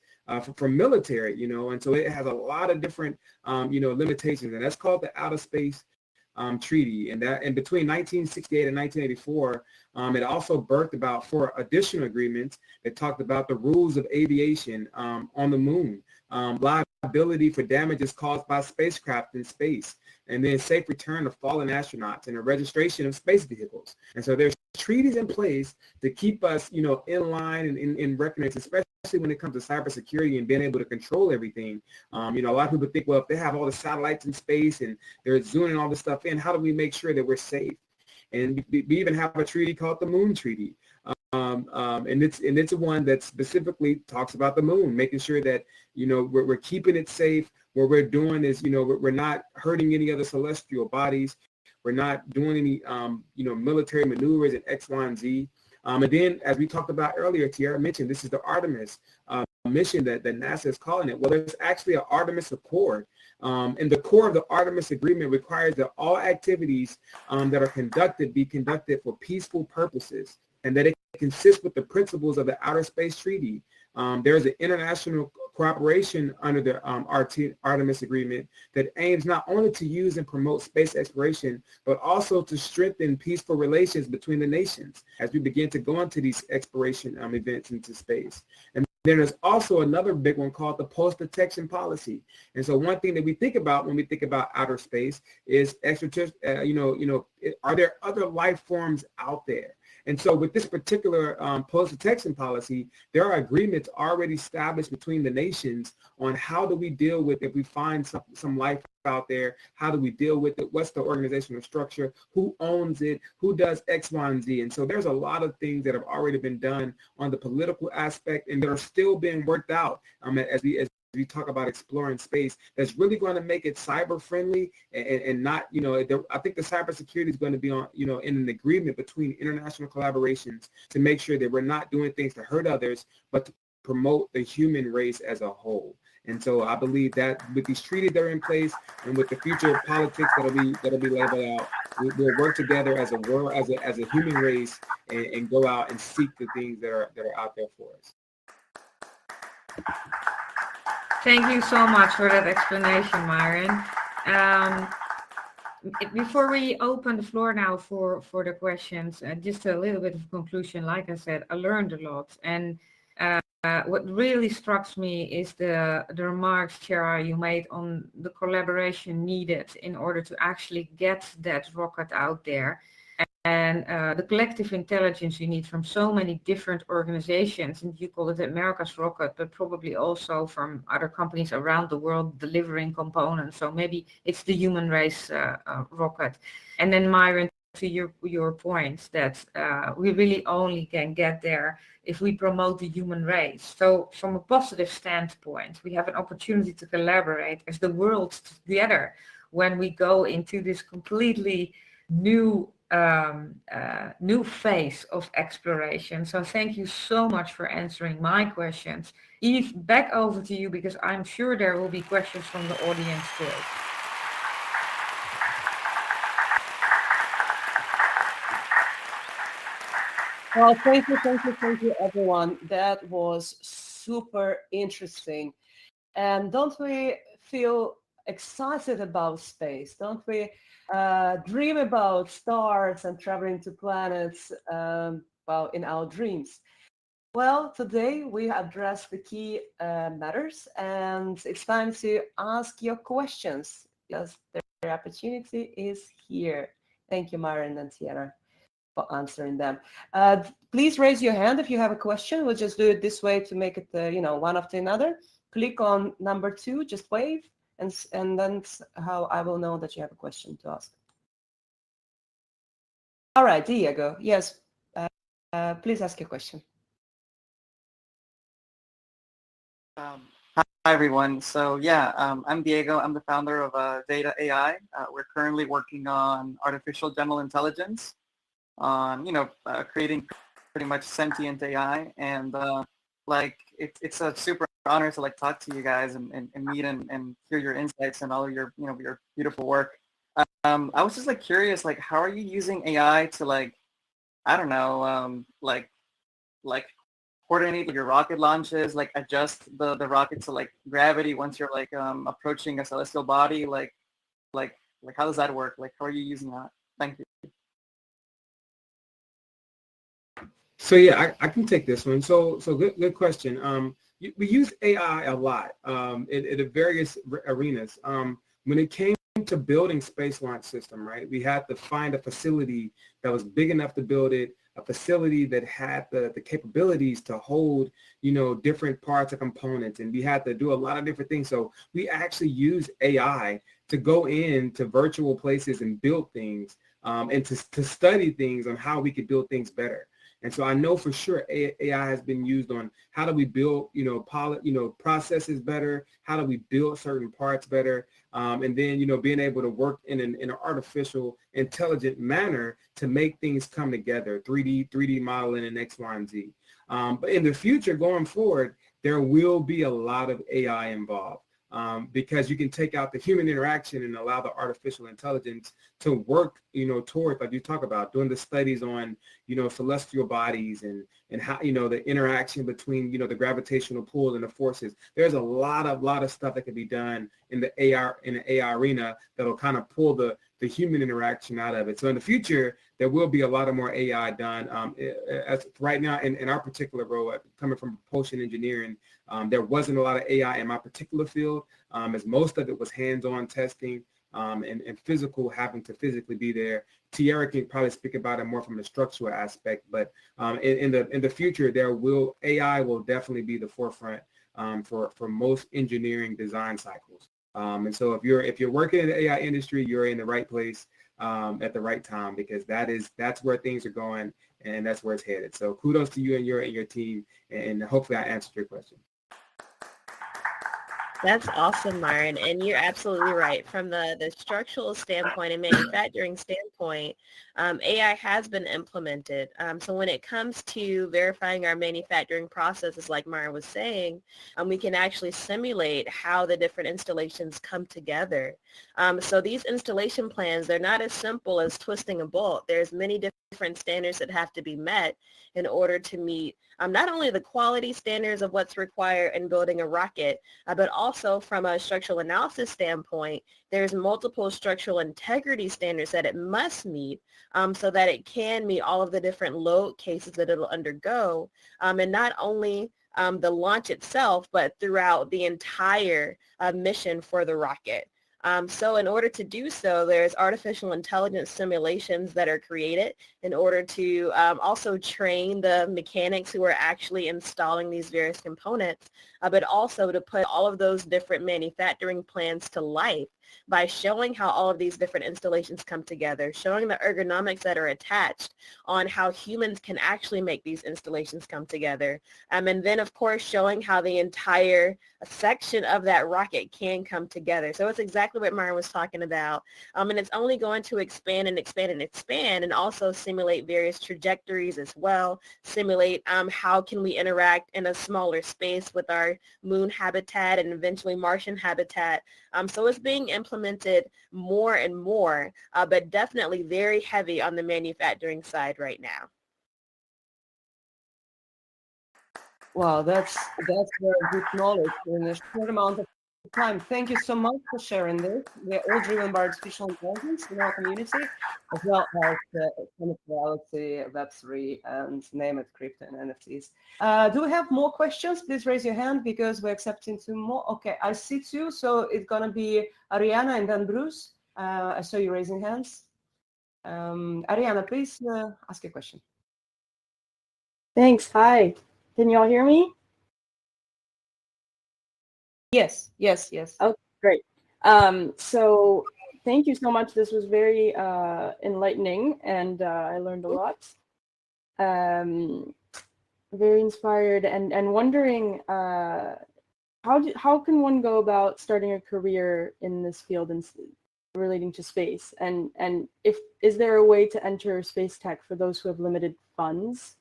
from military, and so it has a lot of different, limitations, and that's called the Outer Space Treaty. And between 1968 and 1984, it also birthed about 4 additional agreements that talked about the rules of aviation on the moon, liability for damages caused by spacecraft in space, and then safe return of fallen astronauts and the registration of space vehicles. And so there's treaties in place to keep us, in line and in recognition, especially when it comes to cybersecurity and being able to control everything. A lot of people think, well, if they have all the satellites in space and they're zooming all this stuff in, how do we make sure that we're safe? And we even have a treaty called the Moon Treaty. And it's one that specifically talks about the moon, making sure that, we're keeping it safe. What we're doing is, we're not hurting any other celestial bodies. We're not doing any, military maneuvers in X, Y, and Z. And then, as we talked about earlier, Tiera mentioned, this is the Artemis mission that NASA is calling it. Well, there's actually an Artemis Accord And the core of the Artemis Agreement requires that all activities that are conducted be conducted for peaceful purposes, and that it consists with the principles of the Outer Space Treaty. There is an international cooperation under the Artemis Agreement that aims not only to use and promote space exploration, but also to strengthen peaceful relations between the nations as we begin to go into these exploration events into space. And then there's also another big one called the post-detection policy. And so one thing that we think about when we think about outer space is are there other life forms out there? And so with this particular post-detection policy, there are agreements already established between the nations on how do we deal with, if we find some life out there, how do we deal with it, what's the organizational structure, who owns it, who does X, Y, and Z. And so there's a lot of things that have already been done on the political aspect and that are still being worked out as we talk about exploring space, that's really going to make it cyber friendly and not, I think the cybersecurity is going to be on, in an agreement between international collaborations to make sure that we're not doing things to hurt others, but to promote the human race as a whole. And so I believe that with these treaties that are in place and with the future politics that'll be labeled out, we'll work together as a world, as a human race, and go out and seek the things that are out there for us. Thank you so much for that explanation, Myron. Before we open the floor now for the questions, just a little bit of conclusion. Like I said, I learned a lot. And what really struck me is the remarks, Tiera, you made on the collaboration needed in order to actually get that rocket out there. And the collective intelligence you need from so many different organizations, and you call it America's rocket, but probably also from other companies around the world delivering components. So maybe it's the human race rocket. And then Myron, to your point that we really only can get there if we promote the human race. So from a positive standpoint, we have an opportunity to collaborate as the world together when we go into this completely new phase of exploration. So thank you so much for answering my questions. Eve, back over to you, because I'm sure there will be questions from the audience too. Well, thank you, everyone. That was super interesting. And don't we feel excited about space? Don't we dream about stars and traveling to planets, in our dreams? Well, today we addressed the key matters, and it's time to ask your questions, because the opportunity is here. Thank you, Myron and Tiera, for answering them. Please raise your hand if you have a question. We'll just do it this way to make it, one after another. Click on number 2, just wave, and that's how I will know that you have a question to ask. All right, Diego, yes, please ask your question. Hi, everyone. So yeah, I'm Diego. I'm the founder of Data AI. We're currently working on artificial general intelligence, on creating pretty much sentient AI, and it's a super honor to talk to you guys and meet and hear your insights and all of your your beautiful work. I was just curious, how are you using AI to I don't know, coordinate your rocket launches, adjust the rocket to gravity once you're approaching a celestial body, how does that work? How are you using that? Thank you. So yeah, I can take this one. So good question. We use AI a lot in various arenas. When it came to building space launch system, right, we had to find a facility that was big enough to build it, a facility that had the capabilities to hold, different parts of components, and we had to do a lot of different things. So we actually use AI to go into virtual places and build things, and to study things on how we could build things better. And so I know for sure AI has been used on how do we build, processes better, how do we build certain parts better, and then, being able to work in an artificial, intelligent manner to make things come together, 3D modeling and X, Y, and Z. But in the future, going forward, there will be a lot of AI involved. because you can take out the human interaction and allow the artificial intelligence to work, toward, like you talk about, doing the studies on, celestial bodies and how, the interaction between, the gravitational pull and the forces. There's a lot of stuff that can be done in the AI arena that'll kind of pull the human interaction out of it. So in the future, there will be a lot of more AI done. As right now, in our particular role, coming from propulsion engineering, there wasn't a lot of AI in my particular field, as most of it was hands-on testing and physical, having to physically be there. Tiera can probably speak about it more from the structural aspect, but in the future, AI will definitely be the forefront for most engineering design cycles. And so if you're working in the AI industry, you're in the right place at the right time, because that's where things are going and that's where it's headed. So kudos to you and your team, and hopefully I answered your question. That's awesome, Myron. And you're absolutely right. From the structural standpoint and manufacturing standpoint, AI has been implemented. So when it comes to verifying our manufacturing processes, like Myron was saying, we can actually simulate how the different installations come together. So these installation plans, they're not as simple as twisting a bolt. There's many different standards that have to be met in order to meet not only the quality standards of what's required in building a rocket, but also from a structural analysis standpoint, there's multiple structural integrity standards that it must meet so that it can meet all of the different load cases that it'll undergo, and not only the launch itself, but throughout the entire mission for the rocket. So in order to do so, there's artificial intelligence simulations that are created in order to also train the mechanics who are actually installing these various components, but also to put all of those different manufacturing plans to life by showing how all of these different installations come together, showing the ergonomics that are attached on how humans can actually make these installations come together. And then, of course, showing how the entire section of that rocket can come together. So it's exactly what Myron was talking about. And it's only going to expand and expand and expand, and also simulate various trajectories as well, simulate how can we interact in a smaller space with our moon habitat and eventually Martian habitat. So it's being implemented more and more, but definitely very heavy on the manufacturing side right now. Wow, that's very good knowledge in a short amount of time. Thank you so much for sharing this. We're all driven by artificial intelligence in our community, as well as extended reality, Web3, and name it, crypto and NFTs. Do we have more questions? Please raise your hand because we're accepting 2 more. Okay, I see 2. So it's going to be Ariana and then Bruce. I saw you raising hands. Ariana, please ask your question. Thanks. Hi. Can you all hear me? Yes. Oh, great. So thank you so much. This was very enlightening, and I learned a lot. Very inspired, and wondering how can one go about starting a career in this field and relating to space, and is there a way to enter space tech for those who have limited funds?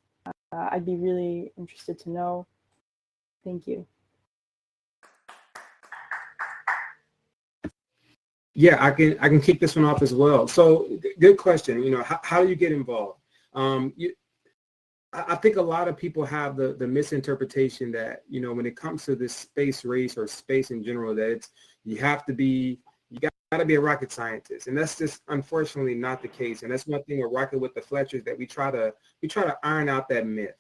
I'd be really interested to know. Thank you. Yeah, I can kick this one off as well. So good question. How do you get involved? I think a lot of people have the misinterpretation that, when it comes to this space race or space in general, that you got to be a rocket scientist, and that's just unfortunately not the case. And that's one thing we're working with the Fletchers, that we try to iron out that myth.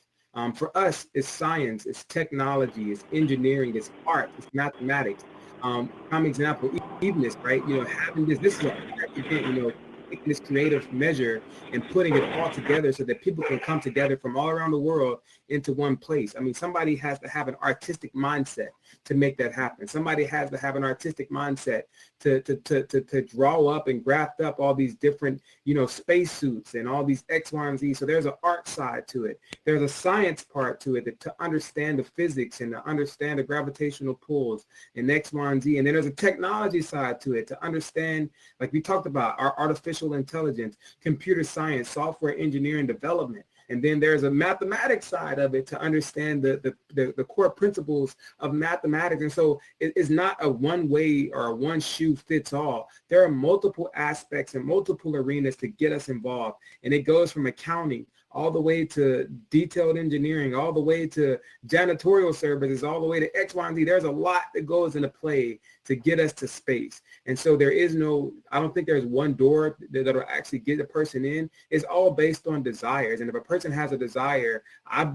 For us, it's science, it's technology, it's engineering, it's art, it's mathematics. Prime example, Evenness, right? Having this is again, taking this creative measure and putting it all together so that people can come together from all around the world into one place. I mean, somebody has to have an artistic mindset to make that happen. Somebody has to have an artistic mindset to draw up and graft up all these different, spacesuits and all these X, Y, and Z. So there's an art side to it. There's a science part to it, to understand the physics and to understand the gravitational pulls and X, Y, and Z. And then there's a technology side to it, to understand, like we talked about, our artificial intelligence, computer science, software engineering development. And then there's a mathematics side of it to understand the core principles of mathematics. And so it's not a one way or a one shoe fits all. There are multiple aspects and multiple arenas to get us involved. And it goes from accounting all the way to detailed engineering, all the way to janitorial services, all the way to X, Y, and Z. There's a lot that goes into play to get us to space. And so there is no, I don't think there's one door that'll actually get a person in. It's all based on desires. And if a person has a desire,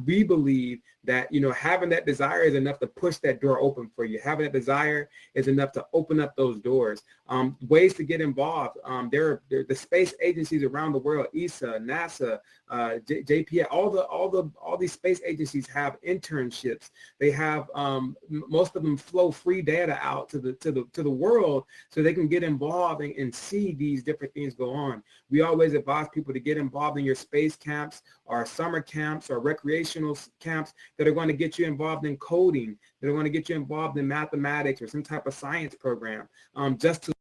we believe that, you know, having that desire is enough to push that door open for you. Having that desire is enough to open up those doors. Ways to get involved. There are the space agencies around the world, ESA, NASA, JPL, all these space agencies have internships. They have most of them flow free data out to the world so they can get involved and see these different things go on. We always advise people to get involved in your space camps or summer camps or recreational camps that are going to get you involved in coding, that are going to get you involved in mathematics or some type of science program, just to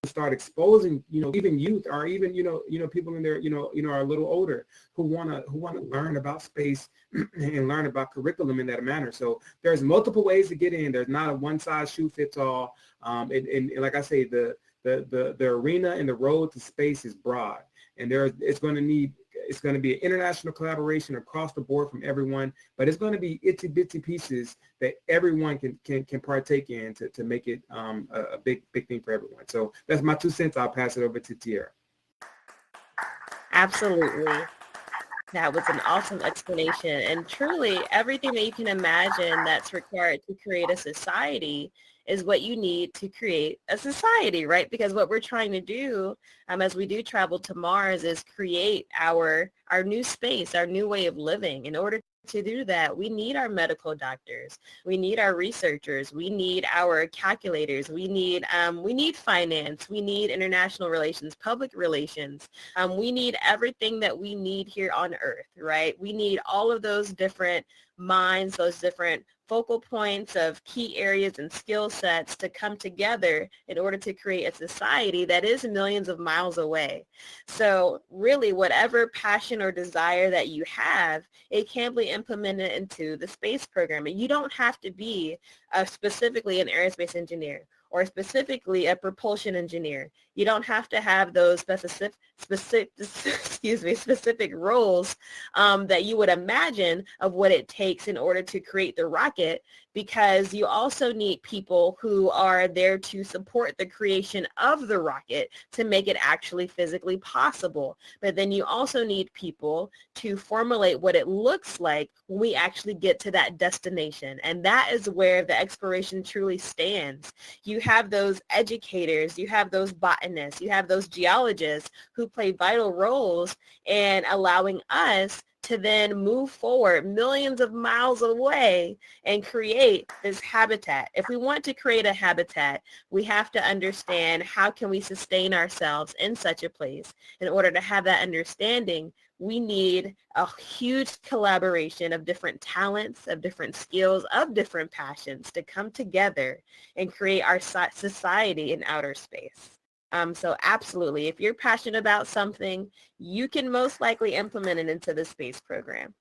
start exposing, you know, even youth or even, you know, people in there, you know, are a little older who want to learn about space and learn about curriculum in that manner. So there's multiple ways to get in. There's not a one size shoe fits all. And like I say, the arena and the road to space is broad, and it's going to be an international collaboration across the board from everyone, but it's going to be itsy bitsy pieces that everyone can partake in to make it a big thing for everyone. So that's my 2 cents. I'll pass it over to Tiera. Absolutely. That was an awesome explanation. And truly, everything that you can imagine that's required to create a society is what you need to create a society, right? Because what we're trying to do as we do travel to Mars is create our new space, our new way of living. In order to do that, we need our medical doctors, we need our researchers, we need our calculators, we need finance, we need international relations, public relations, we need everything that we need here on Earth, right? We need all of those different minds, those different focal points of key areas and skill sets to come together in order to create a society that is millions of miles away. So really, whatever passion or desire that you have, it can be implemented into the space program. And you don't have to be specifically an aerospace engineer or specifically a propulsion engineer. You don't have to have those specific roles that you would imagine of what it takes in order to create the rocket, because you also need people who are there to support the creation of the rocket to make it actually physically possible. But then you also need people to formulate what it looks like when we actually get to that destination. And that is where the exploration truly stands. You have those educators, you have those botanists, you have those geologists who play vital roles in allowing us to then move forward millions of miles away and create this habitat. If we want to create a habitat, we have to understand how can we sustain ourselves in such a place. In order to have that understanding, we need a huge collaboration of different talents, of different skills, of different passions to come together and create our society in outer space. So absolutely, if you're passionate about something, you can most likely implement it into the space program.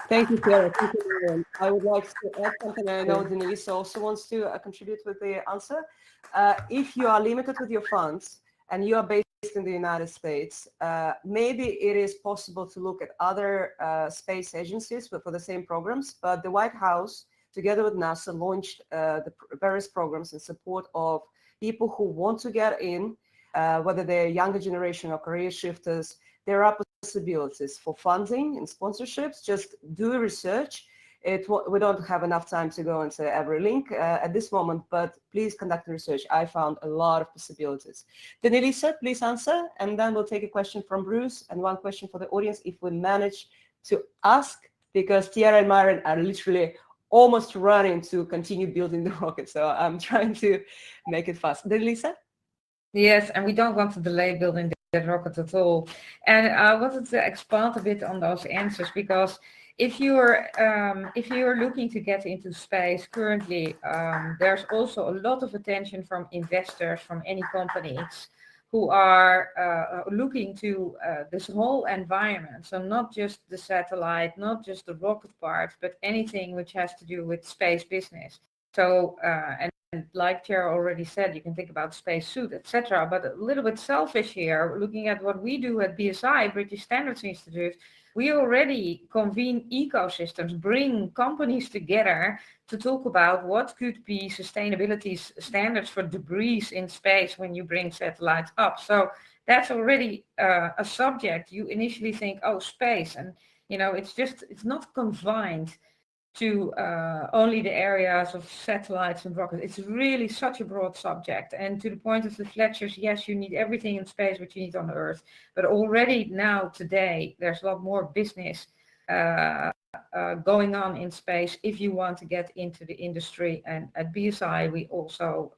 Thank you, Tiera. Thank you, Marion. I would like to add something. I know Denelise also wants to contribute with the answer. If you are limited with your funds and you are based in the United States, maybe it is possible to look at other space agencies for the same programs, but the White House, together with NASA, launched the various programs in support of people who want to get in, whether they're younger generation or career shifters. There are possibilities for funding and sponsorships. Just do research. We don't have enough time to go into every link at this moment, but please conduct research. I found a lot of possibilities. Denelise, please answer, and then we'll take a question from Bruce and one question for the audience if we manage to ask, because Tiera and Myron are literally almost running to continue building the rocket. So I'm trying to make it fast. Denelise? Yes, and we don't want to delay building the rocket at all. And I wanted to expand a bit on those answers, because if you're looking to get into space currently, there's also a lot of attention from investors, from any companies who are looking to this whole environment. So not just the satellite, not just the rocket part, but anything which has to do with space business. So, and like Tiera already said, you can think about spacesuit, etc. But a little bit selfish here, looking at what we do at BSI, British Standards Institute, we already convene ecosystems, bring companies together to talk about what could be sustainability standards for debris in space when you bring satellites up. So that's already a subject. You initially think, oh, space, and it's not confined to only the areas of satellites and rockets. It's really such a broad subject. And to the point of the Fletchers, yes, you need everything in space what you need on Earth. But already now, today, there's a lot more business going on in space if you want to get into the industry. And at BSI, we also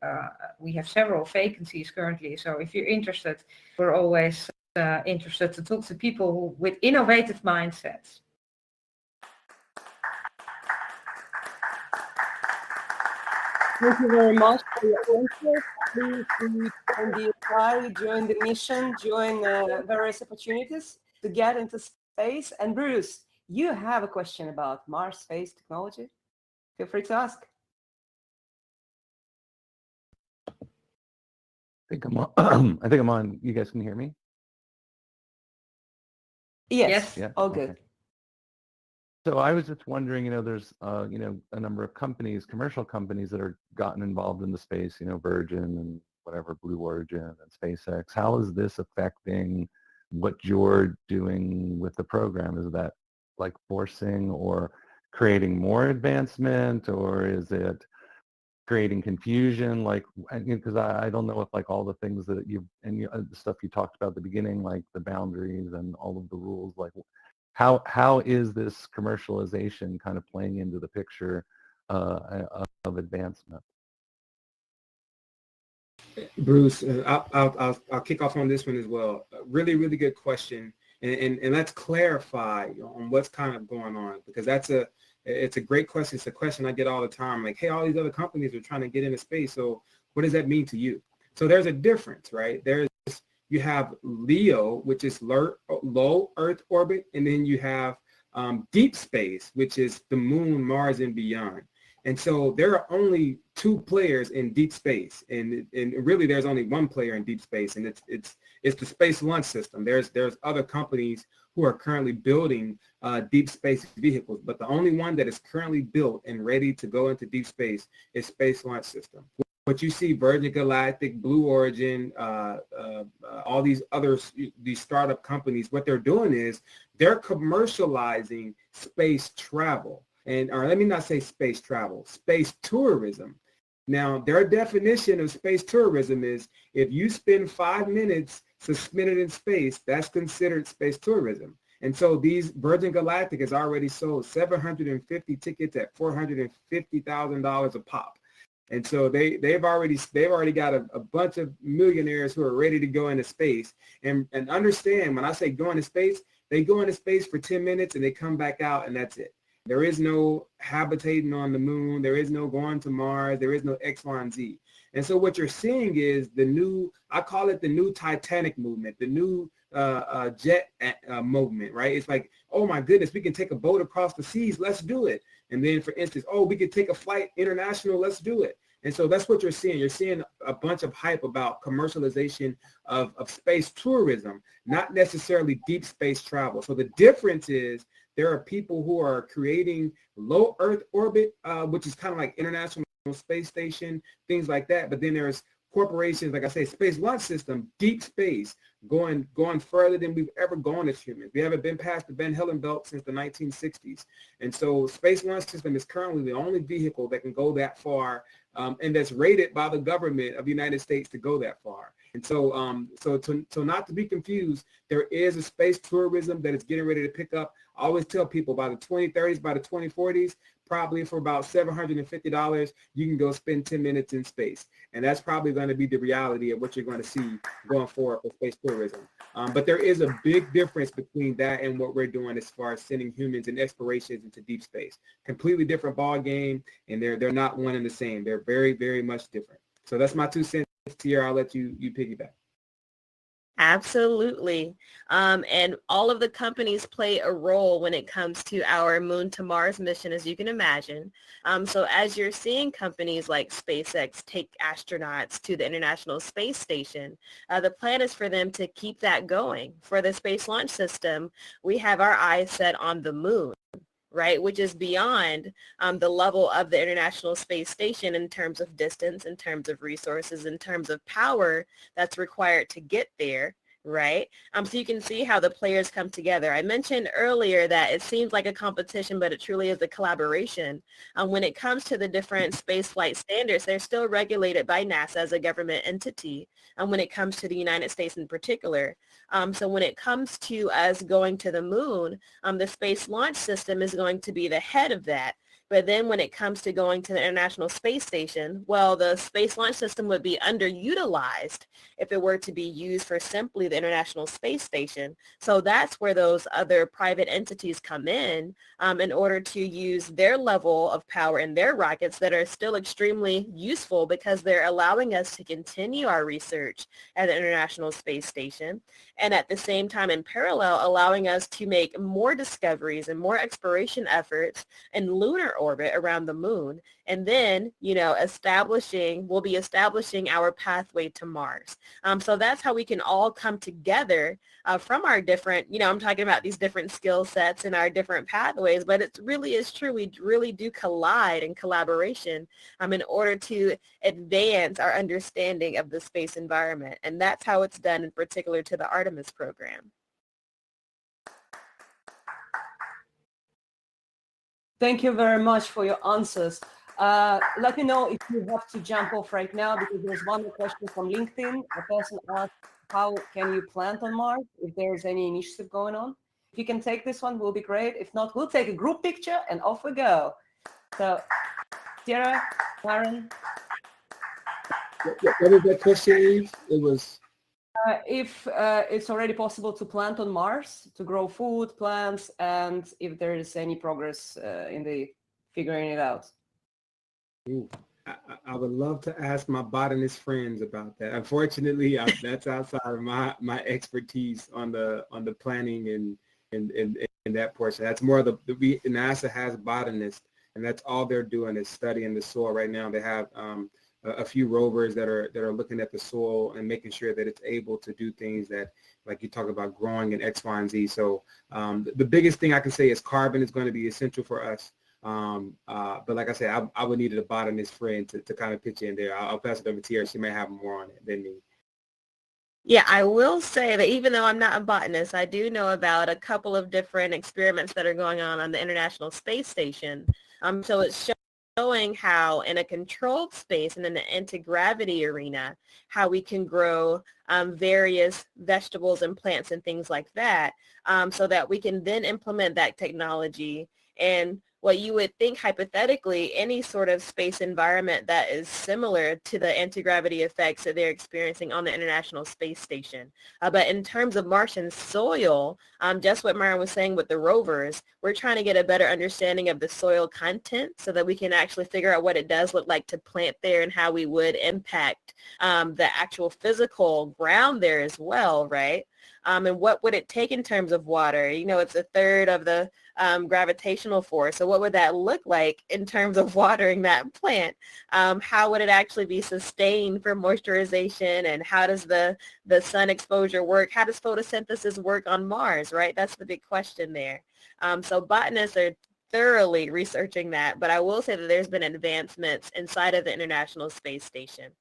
we have several vacancies currently. So if you're interested, we're always interested to talk to people with innovative mindsets. Thank you very much for your answer. Please join the BSI, join the mission, join various opportunities to get into space. And Bruce, you have a question about Mars space technology. Feel free to ask. I think I'm on. I think I'm on. You guys can hear me? Yes. Yes. All good. Okay. So I was just wondering, there's, a number of companies, commercial companies that are gotten involved in the space, Virgin and whatever, Blue Origin and SpaceX. How is this affecting what you're doing with the program? Is that like forcing or creating more advancement, or is it creating confusion? Like, because I don't know if like all the things that the stuff you talked about at the beginning, like the boundaries and all of the rules, like how is this commercialization kind of playing into the picture of advancement? Bruce, I'll kick off on this one as well. Really, really good question. And let's clarify on what's kind of going on, because it's a great question. It's a question I get all the time. Like, hey, all these other companies are trying to get into space. So what does that mean to you? So there's a difference, right? You have LEO, which is low Earth orbit, and then you have deep space, which is the moon, Mars, and beyond. And so there are only two players in deep space, and really there's only one player in deep space, and it's the Space Launch System. There's other companies who are currently building deep space vehicles, but the only one that is currently built and ready to go into deep space is Space Launch System. What you see, Virgin Galactic, Blue Origin, all these startup companies, what they're doing is they're commercializing space travel. Or let me not say space travel, space tourism. Now, their definition of space tourism is if you spend 5 minutes suspended in space, that's considered space tourism. And so these Virgin Galactic has already sold 750 tickets at $450,000 a pop. And so they've already got a bunch of millionaires who are ready to go into space. And understand, when I say go into space, they go into space for 10 minutes and they come back out, and that's it. There is no habitating on the moon. There is no going to Mars. There is no X, Y, and Z. And so what you're seeing is I call it the new Titanic movement, the new jet movement, right? It's like, oh my goodness, we can take a boat across the seas. Let's do it. And then, for instance, oh, we could take a flight international. Let's do it. And so that's what you're seeing. You're seeing a bunch of hype about commercialization of space tourism, not necessarily deep space travel. So the difference is there are people who are creating low Earth orbit, which is kind of like International Space Station, things like that. But then there's corporations, like I say, Space Launch System, deep space, going further than we've ever gone as humans. We haven't been past the Van Allen belt since the 1960s. And so Space Launch System is currently the only vehicle that can go that far, and that's rated by the government of the United States to go that far. And so, so not to be confused, there is a space tourism that is getting ready to pick up. I always tell people by the 2030s, by the 2040s, probably for about $750, you can go spend 10 minutes in space. And that's probably going to be the reality of what you're going to see going forward for space tourism. But there is a big difference between that and what we're doing as far as sending humans in explorations into deep space. Completely different ball game, and they're not one and the same. They're very, very much different. So that's my 2 cents, Tiera. I'll let you piggyback. Absolutely. And all of the companies play a role when it comes to our Moon to Mars mission, as you can imagine. So as you're seeing companies like SpaceX take astronauts to the International Space Station, the plan is for them to keep that going. For the Space Launch System, we have our eyes set on the moon, right, which is beyond the level of the International Space Station in terms of distance, in terms of resources, in terms of power that's required to get there, right? So you can see how the players come together. I mentioned earlier that it seems like a competition, but it truly is a collaboration. When it comes to the different space flight standards, they're still regulated by NASA as a government entity, and when it comes to the United States in particular. So when it comes to us going to the moon, the Space Launch System is going to be the head of that. But then when it comes to going to the International Space Station, well, the Space Launch System would be underutilized if it were to be used for simply the International Space Station. So that's where those other private entities come in order to use their level of power in their rockets that are still extremely useful because they're allowing us to continue our research at the International Space Station, and at the same time in parallel allowing us to make more discoveries and more exploration efforts in lunar orbit around the moon, and then, we'll be establishing our pathway to Mars. So that's how we can all come together from our different, I'm talking about these different skill sets and our different pathways, but it really is true. We really do collide in collaboration in order to advance our understanding of the space environment. And that's how it's done in particular to the Artemis program. Thank you very much for your answers. Let me know if you have to jump off right now, because there's one more question from LinkedIn. The person asked, how can you plant on Mars if there's any initiative going on? If you can take this one, will be great. If not, we'll take a group picture and off we go. So, Tiera, Myron. What was that question, Eve? It was... if it's already possible to plant on Mars, to grow food, plants, and if there is any progress in the figuring it out. Ooh, I would love to ask my botanist friends about that. Unfortunately, that's outside of my expertise on the planning and that portion. That's more NASA has botanists, and that's all they're doing is studying the soil right now. They have a few rovers that are looking at the soil and making sure that it's able to do things that, like you talk about, growing in X, Y, and Z. So the biggest thing I can say is carbon is going to be essential for us. But like I said, I would need a botanist friend to kind of pitch in there. I'll pass it over to Tiera. She may have more on it than me. Yeah, I will say that even though I'm not a botanist, I do know about a couple of different experiments that are going on the International Space Station. So it's showing how in a controlled space and in the anti-gravity arena, how we can grow various vegetables and plants and things like that, so that we can then implement that technology. And what you would think hypothetically, any sort of space environment that is similar to the anti-gravity effects that they're experiencing on the International Space Station. But in terms of Martian soil, just what Myron was saying with the rovers, we're trying to get a better understanding of the soil content so that we can actually figure out what it does look like to plant there and how we would impact the actual physical ground there as well, right? And what would it take in terms of water? It's a third of the gravitational force. So what would that look like in terms of watering that plant? How would it actually be sustained for moisturization? And how does the sun exposure work? How does photosynthesis work on Mars, right? That's the big question there. So botanists are thoroughly researching that. But I will say that there's been advancements inside of the International Space Station.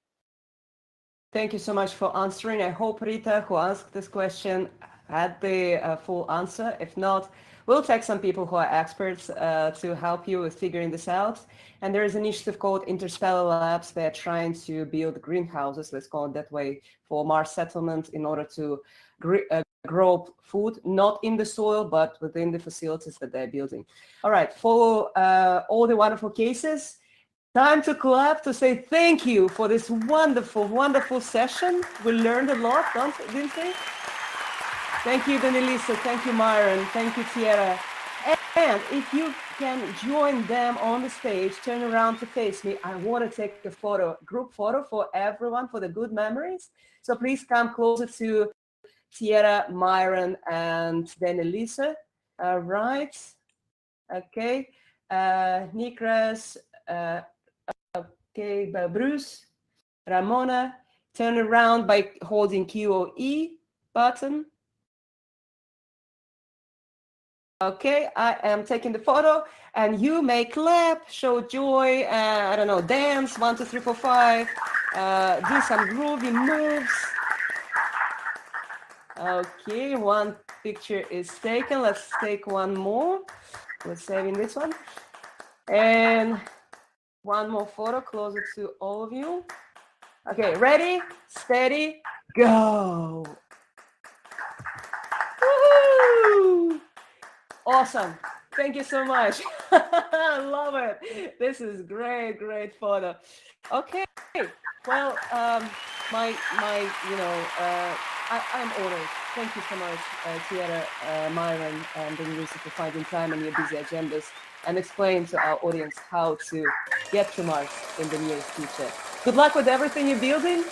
Thank you so much for answering. I hope Rita, who asked this question, had the full answer. If not, we'll take some people who are experts to help you with figuring this out. And there is an initiative called Interstellar Labs. They're trying to build greenhouses, let's call it that way, for Mars settlement in order to grow food, not in the soil, but within the facilities that they're building. All right, for all the wonderful cases, time to clap to say thank you for this wonderful, wonderful session. We learned a lot, didn't we? Thank you, Denelise. Thank you, Myron. Thank you, Tiera. And if you can join them on the stage, turn around to face me. I want to take a group photo for everyone, for the good memories. So please come closer to Tiera, Myron, and Denelise. All right. Okay. Nikras, okay, Bruce, Ramona. Turn around by holding Q or E button. Okay, I am taking the photo, and you may clap, show joy, I don't know, dance, 1, 2, 3, 4, 5, do some groovy moves. Okay, one picture is taken. Let's take one more. We're saving this one. And one more photo closer to all of you. Okay, ready, steady, go. Woohoo! Awesome. Thank you so much. I love it. This is great, great photo. Okay. Well, I'm honored. Thank you so much, Tiera, Myron, and Denelise for finding time in your busy agendas and explain to our audience how to get to Mars in the near future. Good luck with everything you're building.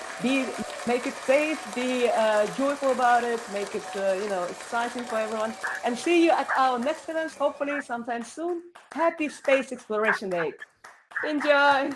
Make it safe. Be joyful about it. Make it exciting for everyone. And see you at our next event, hopefully sometime soon. Happy Space Exploration Day. Enjoy.